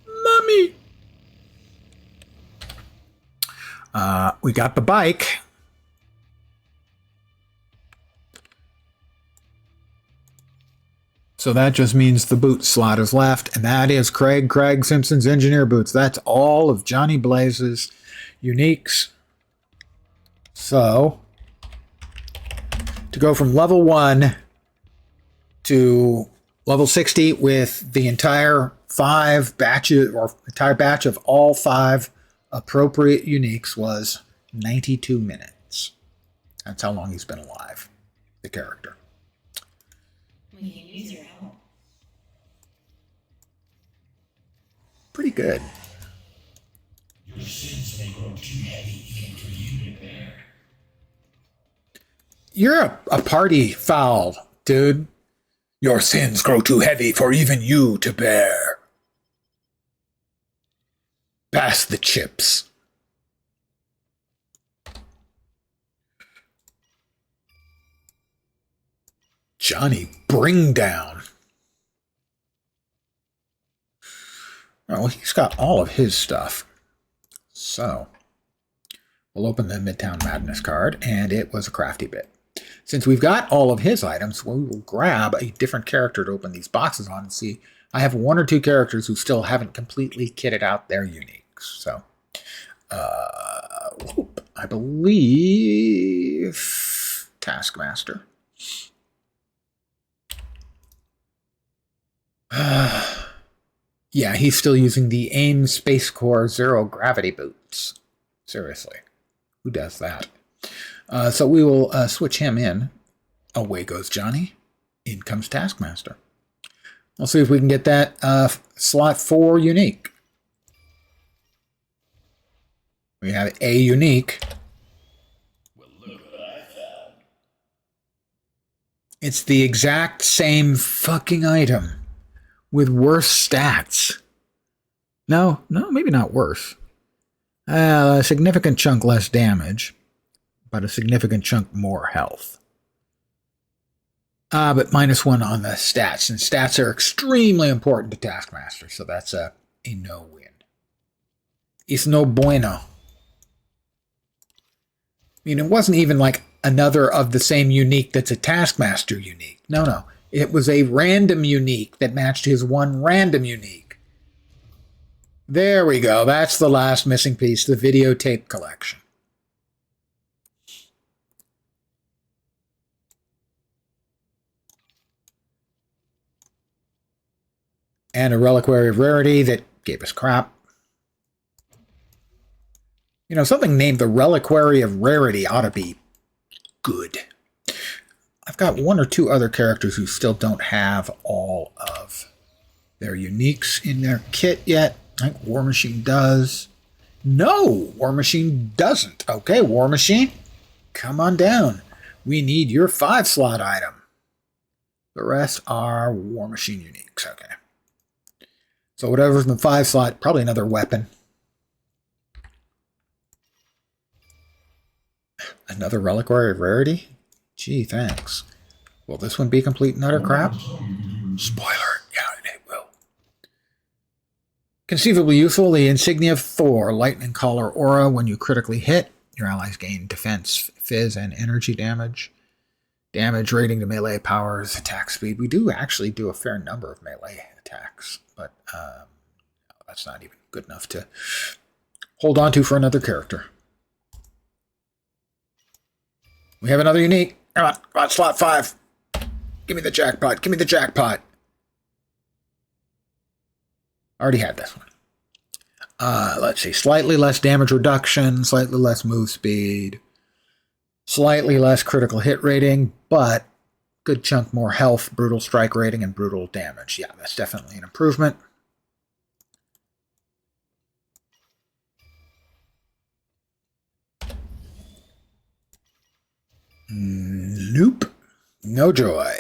Speaker 1: Mommy! We got the bike. So that just means the boot slot is left, and that is Craig Simpson's engineer boots. That's all of Johnny Blaze's uniques. So, to go from level 1 to level 60 with the entire 5 batches, or entire batch of all 5 appropriate uniques, was 92 minutes. That's how long he's been alive, the character.
Speaker 5: We can use your help.
Speaker 1: Pretty good.
Speaker 2: Your sins may grow too heavy even for you to bear.
Speaker 1: You're a party foul, dude. Your sins grow too heavy for even you to bear. Pass the chips. Johnny Bring Down. Oh, well, he's got all of his stuff. So, we'll open the Midtown Madness card, and it was a crafty bit. Since we've got all of his items, we will grab a different character to open these boxes on and see. I have 1 or 2 characters who still haven't completely kitted out their uniques. So, I believe Taskmaster. Yeah, he's still using the AIM Space Core Zero Gravity boots. Seriously, who does that? So we will switch him in. Away goes Johnny. In comes Taskmaster. We'll see if we can get that slot 4 unique. We have a unique.
Speaker 2: Well, look what I found.
Speaker 1: It's the exact same fucking item with worse stats. No, maybe not worse. A significant chunk less damage, but a significant chunk more health. But -1 on the stats, and stats are extremely important to Taskmaster, so that's a no-win. It's no bueno. I mean, it wasn't even like another of the same unique that's a Taskmaster unique. No. It was a random unique that matched his 1 random unique. There we go. That's the last missing piece, the videotape collection. And a reliquary of rarity that gave us crap. You know, something named the Reliquary of Rarity ought to be good. I've got 1 or 2 other characters who still don't have all of their uniques in their kit yet. I think War Machine does. No, War Machine doesn't. Okay, War Machine, come on down. We need your 5-slot item. The rest are War Machine uniques. Okay. So whatever's in the 5-slot, probably another weapon. Another Reliquary of Rarity? Gee, thanks. Will this one be complete and utter crap? Spoiler. Yeah, it will. Conceivably useful, the Insignia of Thor, Lightning Collar Aura. When you critically hit, your allies gain defense, fizz, and energy damage. Damage rating to melee powers, attack speed. We do actually do a fair number of melee attacks, but that's not even good enough to hold on to for another character. We have another unique. Come on, slot 5. Give me the jackpot. Give me the jackpot. Already had this one. Let's see. Slightly less damage reduction, slightly less move speed, slightly less critical hit rating, but good chunk more health, brutal strike rating, and brutal damage. Yeah, that's definitely an improvement. Nope. No joy.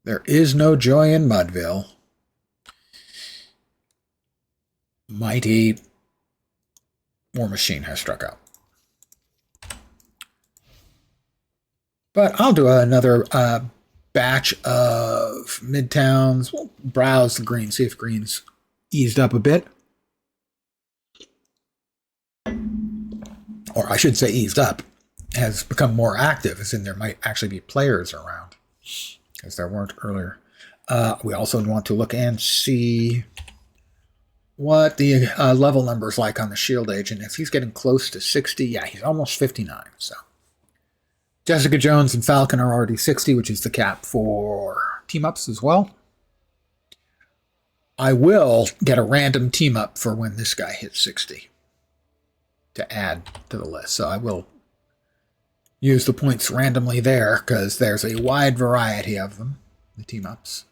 Speaker 1: There is no joy in Mudville. Mighty War Machine has struck out. But I'll do another batch of Midtowns. We'll browse the green, see if green's eased up a bit. Or I should say eased up, has become more active, as in there might actually be players around, as there weren't earlier. We also want to look and see what the level number's like on the shield agent. If he's getting close to 60, yeah, he's almost 59, so. Jessica Jones and Falcon are already 60, which is the cap for team-ups as well. I will get a random team-up for when this guy hits 60 to add to the list. So I will use the points randomly there because there's a wide variety of them, the team-ups.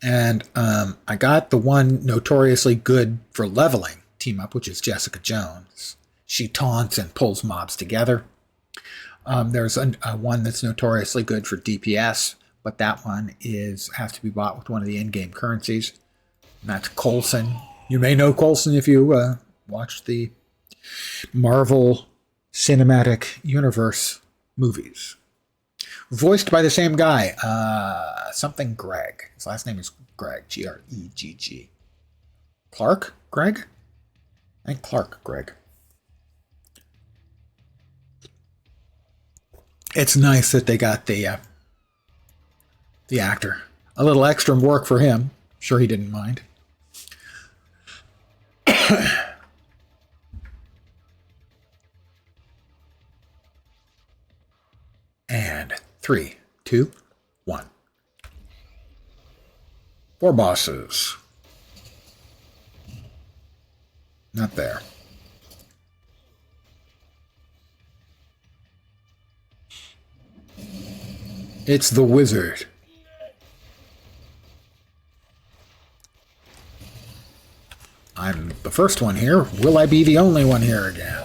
Speaker 1: And I got the one notoriously good for leveling team-up, which is Jessica Jones. She taunts and pulls mobs together. There's one that's notoriously good for DPS, but that one has to be bought with one of the in-game currencies. And that's Coulson. You may know Coulson if you watched the Marvel Cinematic Universe movies. Voiced by the same guy, something Greg. His last name is Greg, G-R-E-G-G. Clark? Greg? I think Clark Greg. It's nice that they got the actor. A little extra work for him. Sure he didn't mind. And 3, 2, 1. 4 bosses. Not there. It's the wizard. I'm the first one here. Will I be the only one here again?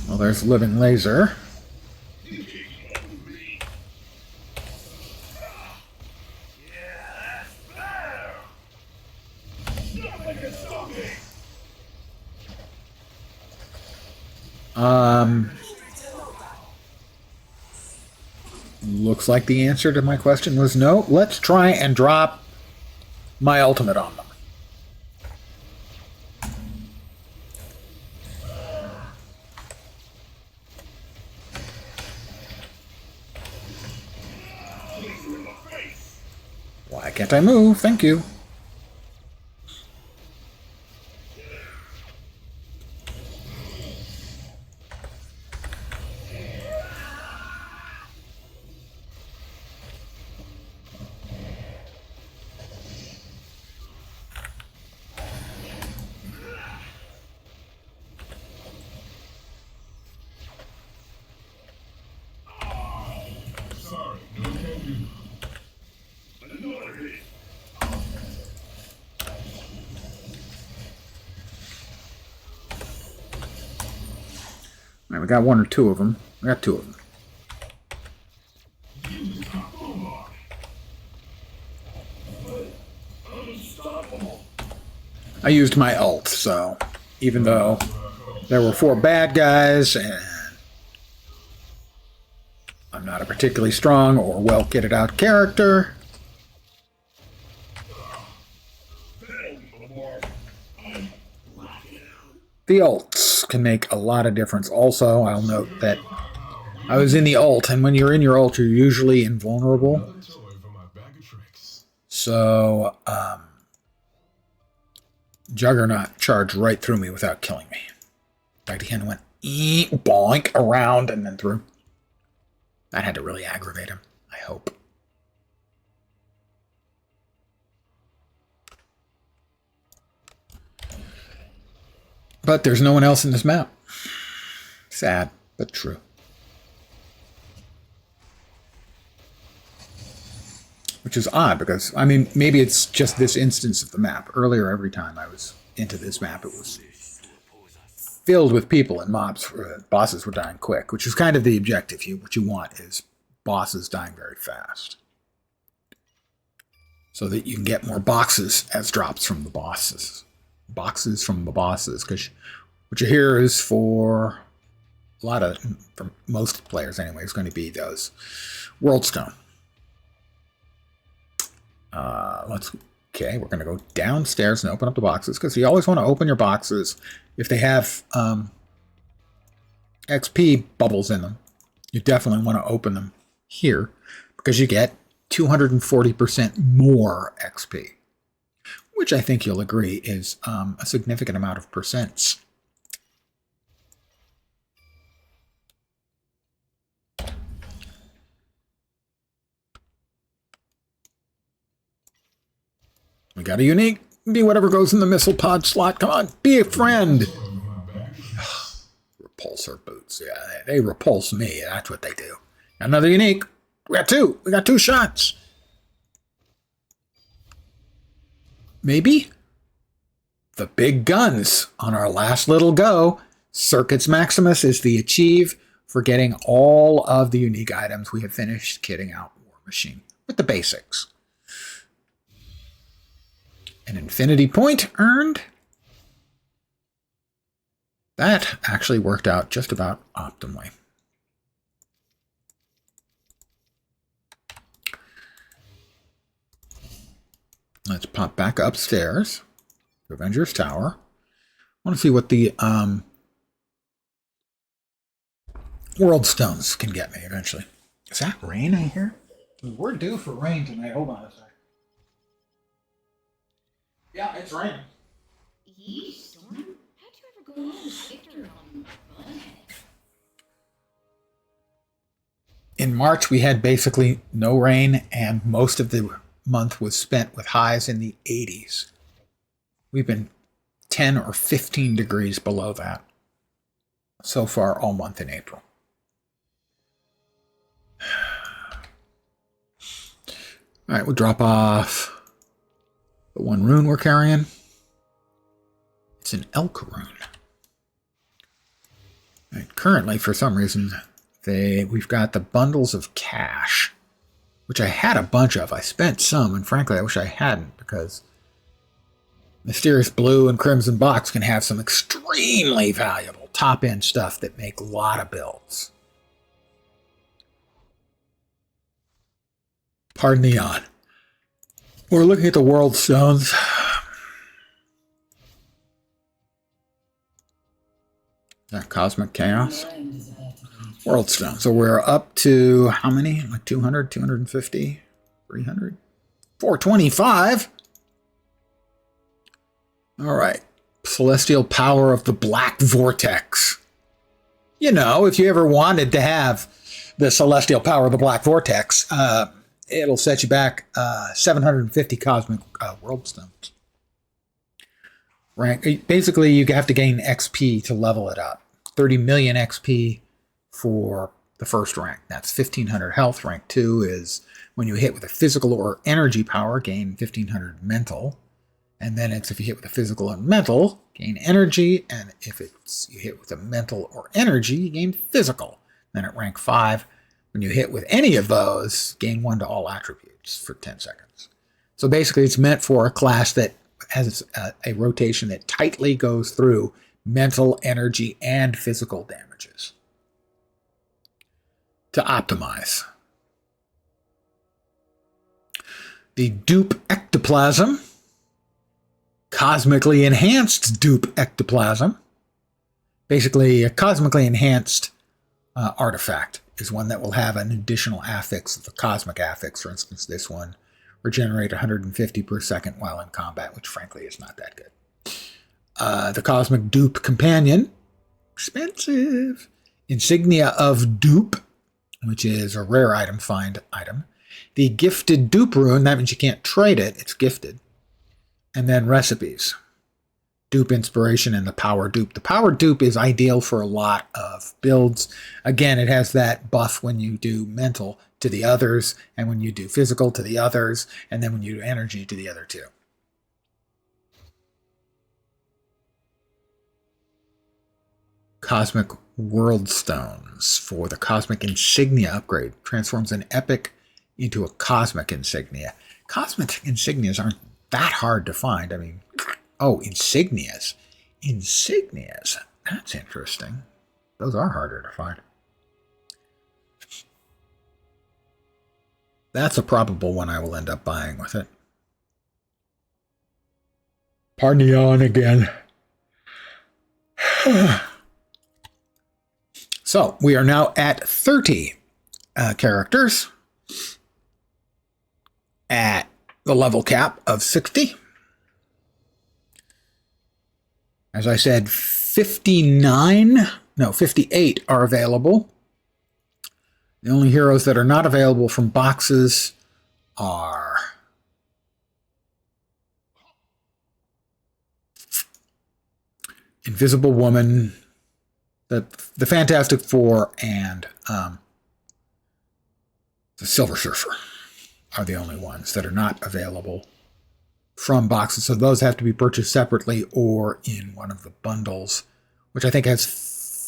Speaker 1: Well, there's Living Laser. Looks like the answer to my question was no. Let's try and drop my ultimate on them. Why can't I move? Thank you. All right, we got 1 or 2 of them. We got 2 of them. I used my ult, so even though there were 4 bad guys and I'm not a particularly strong or well kitted out character, the ults can make a lot of difference. Also, I'll note that I was in the ult, and when you're in your ult, you're usually invulnerable. So, Juggernaut charged right through me without killing me. In fact, he kind of went boink around and then through. That had to really aggravate him, I hope. But there's no one else in this map. Sad, but true. Which is odd because, I mean, maybe it's just this instance of the map. Earlier, every time I was into this map, it was filled with people and mobs. Bosses were dying quick, which is kind of the objective. What you want is bosses dying very fast. so that you can get more boxes as drops from the bosses. Boxes from the bosses, because what you hear is for for most players anyway, is going to be those World Stone. Okay, we're going to go downstairs and open up the boxes, because you always want to open your boxes if they have XP bubbles in them. You definitely want to open them here, because you get 240% more XP, which I think you'll agree is a significant amount of percents. We got a unique. Be whatever goes in the missile pod slot. Come on, be a friend. Repulsor boots. Yeah, they repulse me. That's what they do. Another unique. We got two. We got two shots. Maybe the big guns on our last little go. Circuits Maximus is the achieve for getting all of the unique items. We have finished kitting out War Machine with the basics. An infinity point earned. That actually worked out just about optimally. Let's pop back upstairs to Avengers Tower. I want to see what the World Stones can get me eventually. Is that rain I hear? We're due for rain tonight. Hold on a second. Yeah, it's raining.
Speaker 5: Yeesh, Storm. How'd you ever go on with Victor on Bunhead?
Speaker 1: In March, we had basically no rain, and most of the month was spent with highs in the 80s. We've been 10 or 15 degrees below that so far all month in April. All right, we'll drop off the one rune we're carrying. It's an elk rune. And currently, for some reason, we've got the bundles of cash, which I had a bunch of. I spent some, and frankly, I wish I hadn't, because Mysterious Blue and Crimson Box can have some extremely valuable top-end stuff that make a lot of builds. Pardon the yawn. We're looking at the World Stones. That Cosmic Chaos. World Stone. So we're up to how many? Like 200, 250, 300, 425. All right. Celestial Power of the Black Vortex. You know, if you ever wanted to have the Celestial Power of the Black Vortex, it'll set you back 750 Cosmic World Stones. Rank. Basically, you have to gain XP to level it up. 30 million XP for the first rank. That's 1,500 health. Rank 2 is when you hit with a physical or energy power, gain 1,500 mental. And then it's if you hit with a physical and mental, gain energy. And if you hit with a mental or energy, you gain physical. Then at rank 5, when you hit with any of those, gain 1 to all attributes for 10 seconds. So basically, it's meant for a class that has a rotation that tightly goes through mental, energy, and physical damages to optimize. The dupe ectoplasm, cosmically enhanced dupe ectoplasm, basically a cosmically enhanced artifact, is one that will have an additional affix, the cosmic affix. For instance, this one regenerate 150 per second while in combat, which frankly is not that good. The Cosmic Dupe Companion, expensive. Insignia of Dupe, which is a rare item, find item. The Gifted Dupe Rune, that means you can't trade it, it's gifted. And then recipes. Dupe Inspiration and the Power Dupe. The Power Dupe is ideal for a lot of builds. Again, it has that buff when you do mental to the others, and when you do physical to the others, and then when you do energy to the other two. Cosmic World Stones for the Cosmic Insignia upgrade. Transforms an epic into a cosmic insignia. cosmetic insignias aren't that hard to find. I mean, oh, insignias. Insignias. That's interesting. Those are harder to find. That's a probable one I will end up buying with it. Pardon the yawn again. So we are now at 30 characters at the level cap of 60. As I said, 58 are available. The only heroes that are not available from boxes are Invisible Woman, the Fantastic Four, and the Silver Surfer are the only ones that are not available from boxes. So those have to be purchased separately or in one of the bundles, which I think has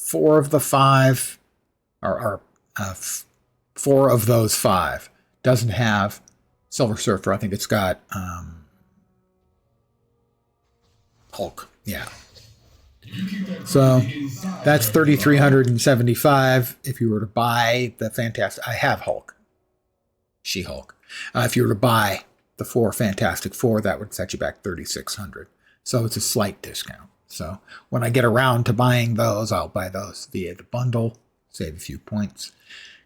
Speaker 1: 4 of the 5, or 4 of those 5. Doesn't have Silver Surfer. I think it's got Hulk. Yeah. So that's 3,375. If you were to buy the Fantastic, I have Hulk, She-Hulk. If you were to buy the 4 Fantastic Four, that would set you back 3,600. So it's a slight discount. So when I get around to buying those, I'll buy those via the bundle, save a few points,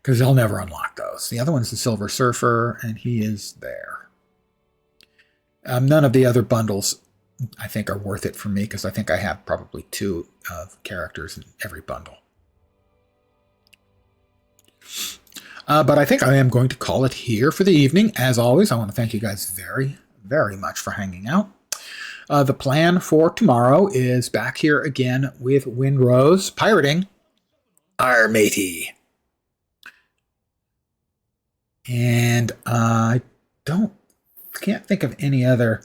Speaker 1: because I'll never unlock those. The other one's the Silver Surfer, and he is there. None of the other bundles I think are worth it for me, because I think I have probably 2 characters in every bundle. But I think I am going to call it here for the evening. As always, I want to thank you guys very, very much for hanging out. The plan for tomorrow is back here again with Windrose pirating our matey. And I can't think of any other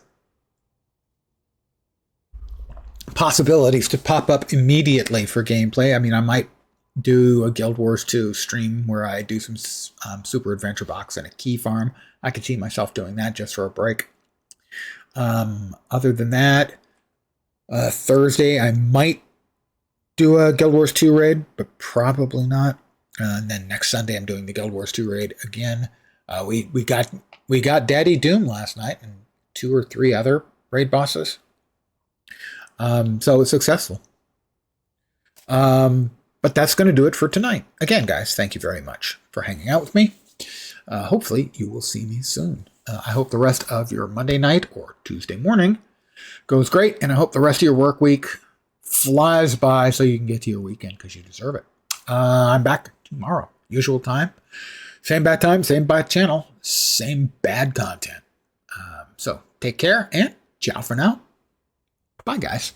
Speaker 1: possibilities to pop up immediately for gameplay. I mean, I might do a Guild Wars 2 stream where I do some Super Adventure Box and a key farm. I could see myself doing that just for a break. Other than that, Thursday I might do a Guild Wars 2 raid, but probably not. And then next Sunday I'm doing the Guild Wars 2 raid again. We got Daddy Doom last night and 2 or 3 other raid bosses. So it's successful. But that's going to do it for tonight. Again, guys, thank you very much for hanging out with me. Hopefully you will see me soon. I hope the rest of your Monday night or Tuesday morning goes great, and I hope the rest of your work week flies by so you can get to your weekend, because you deserve it. I'm back tomorrow, usual time. Same bad time, same bad channel, same bad content. So take care, and ciao for now. Bye, guys.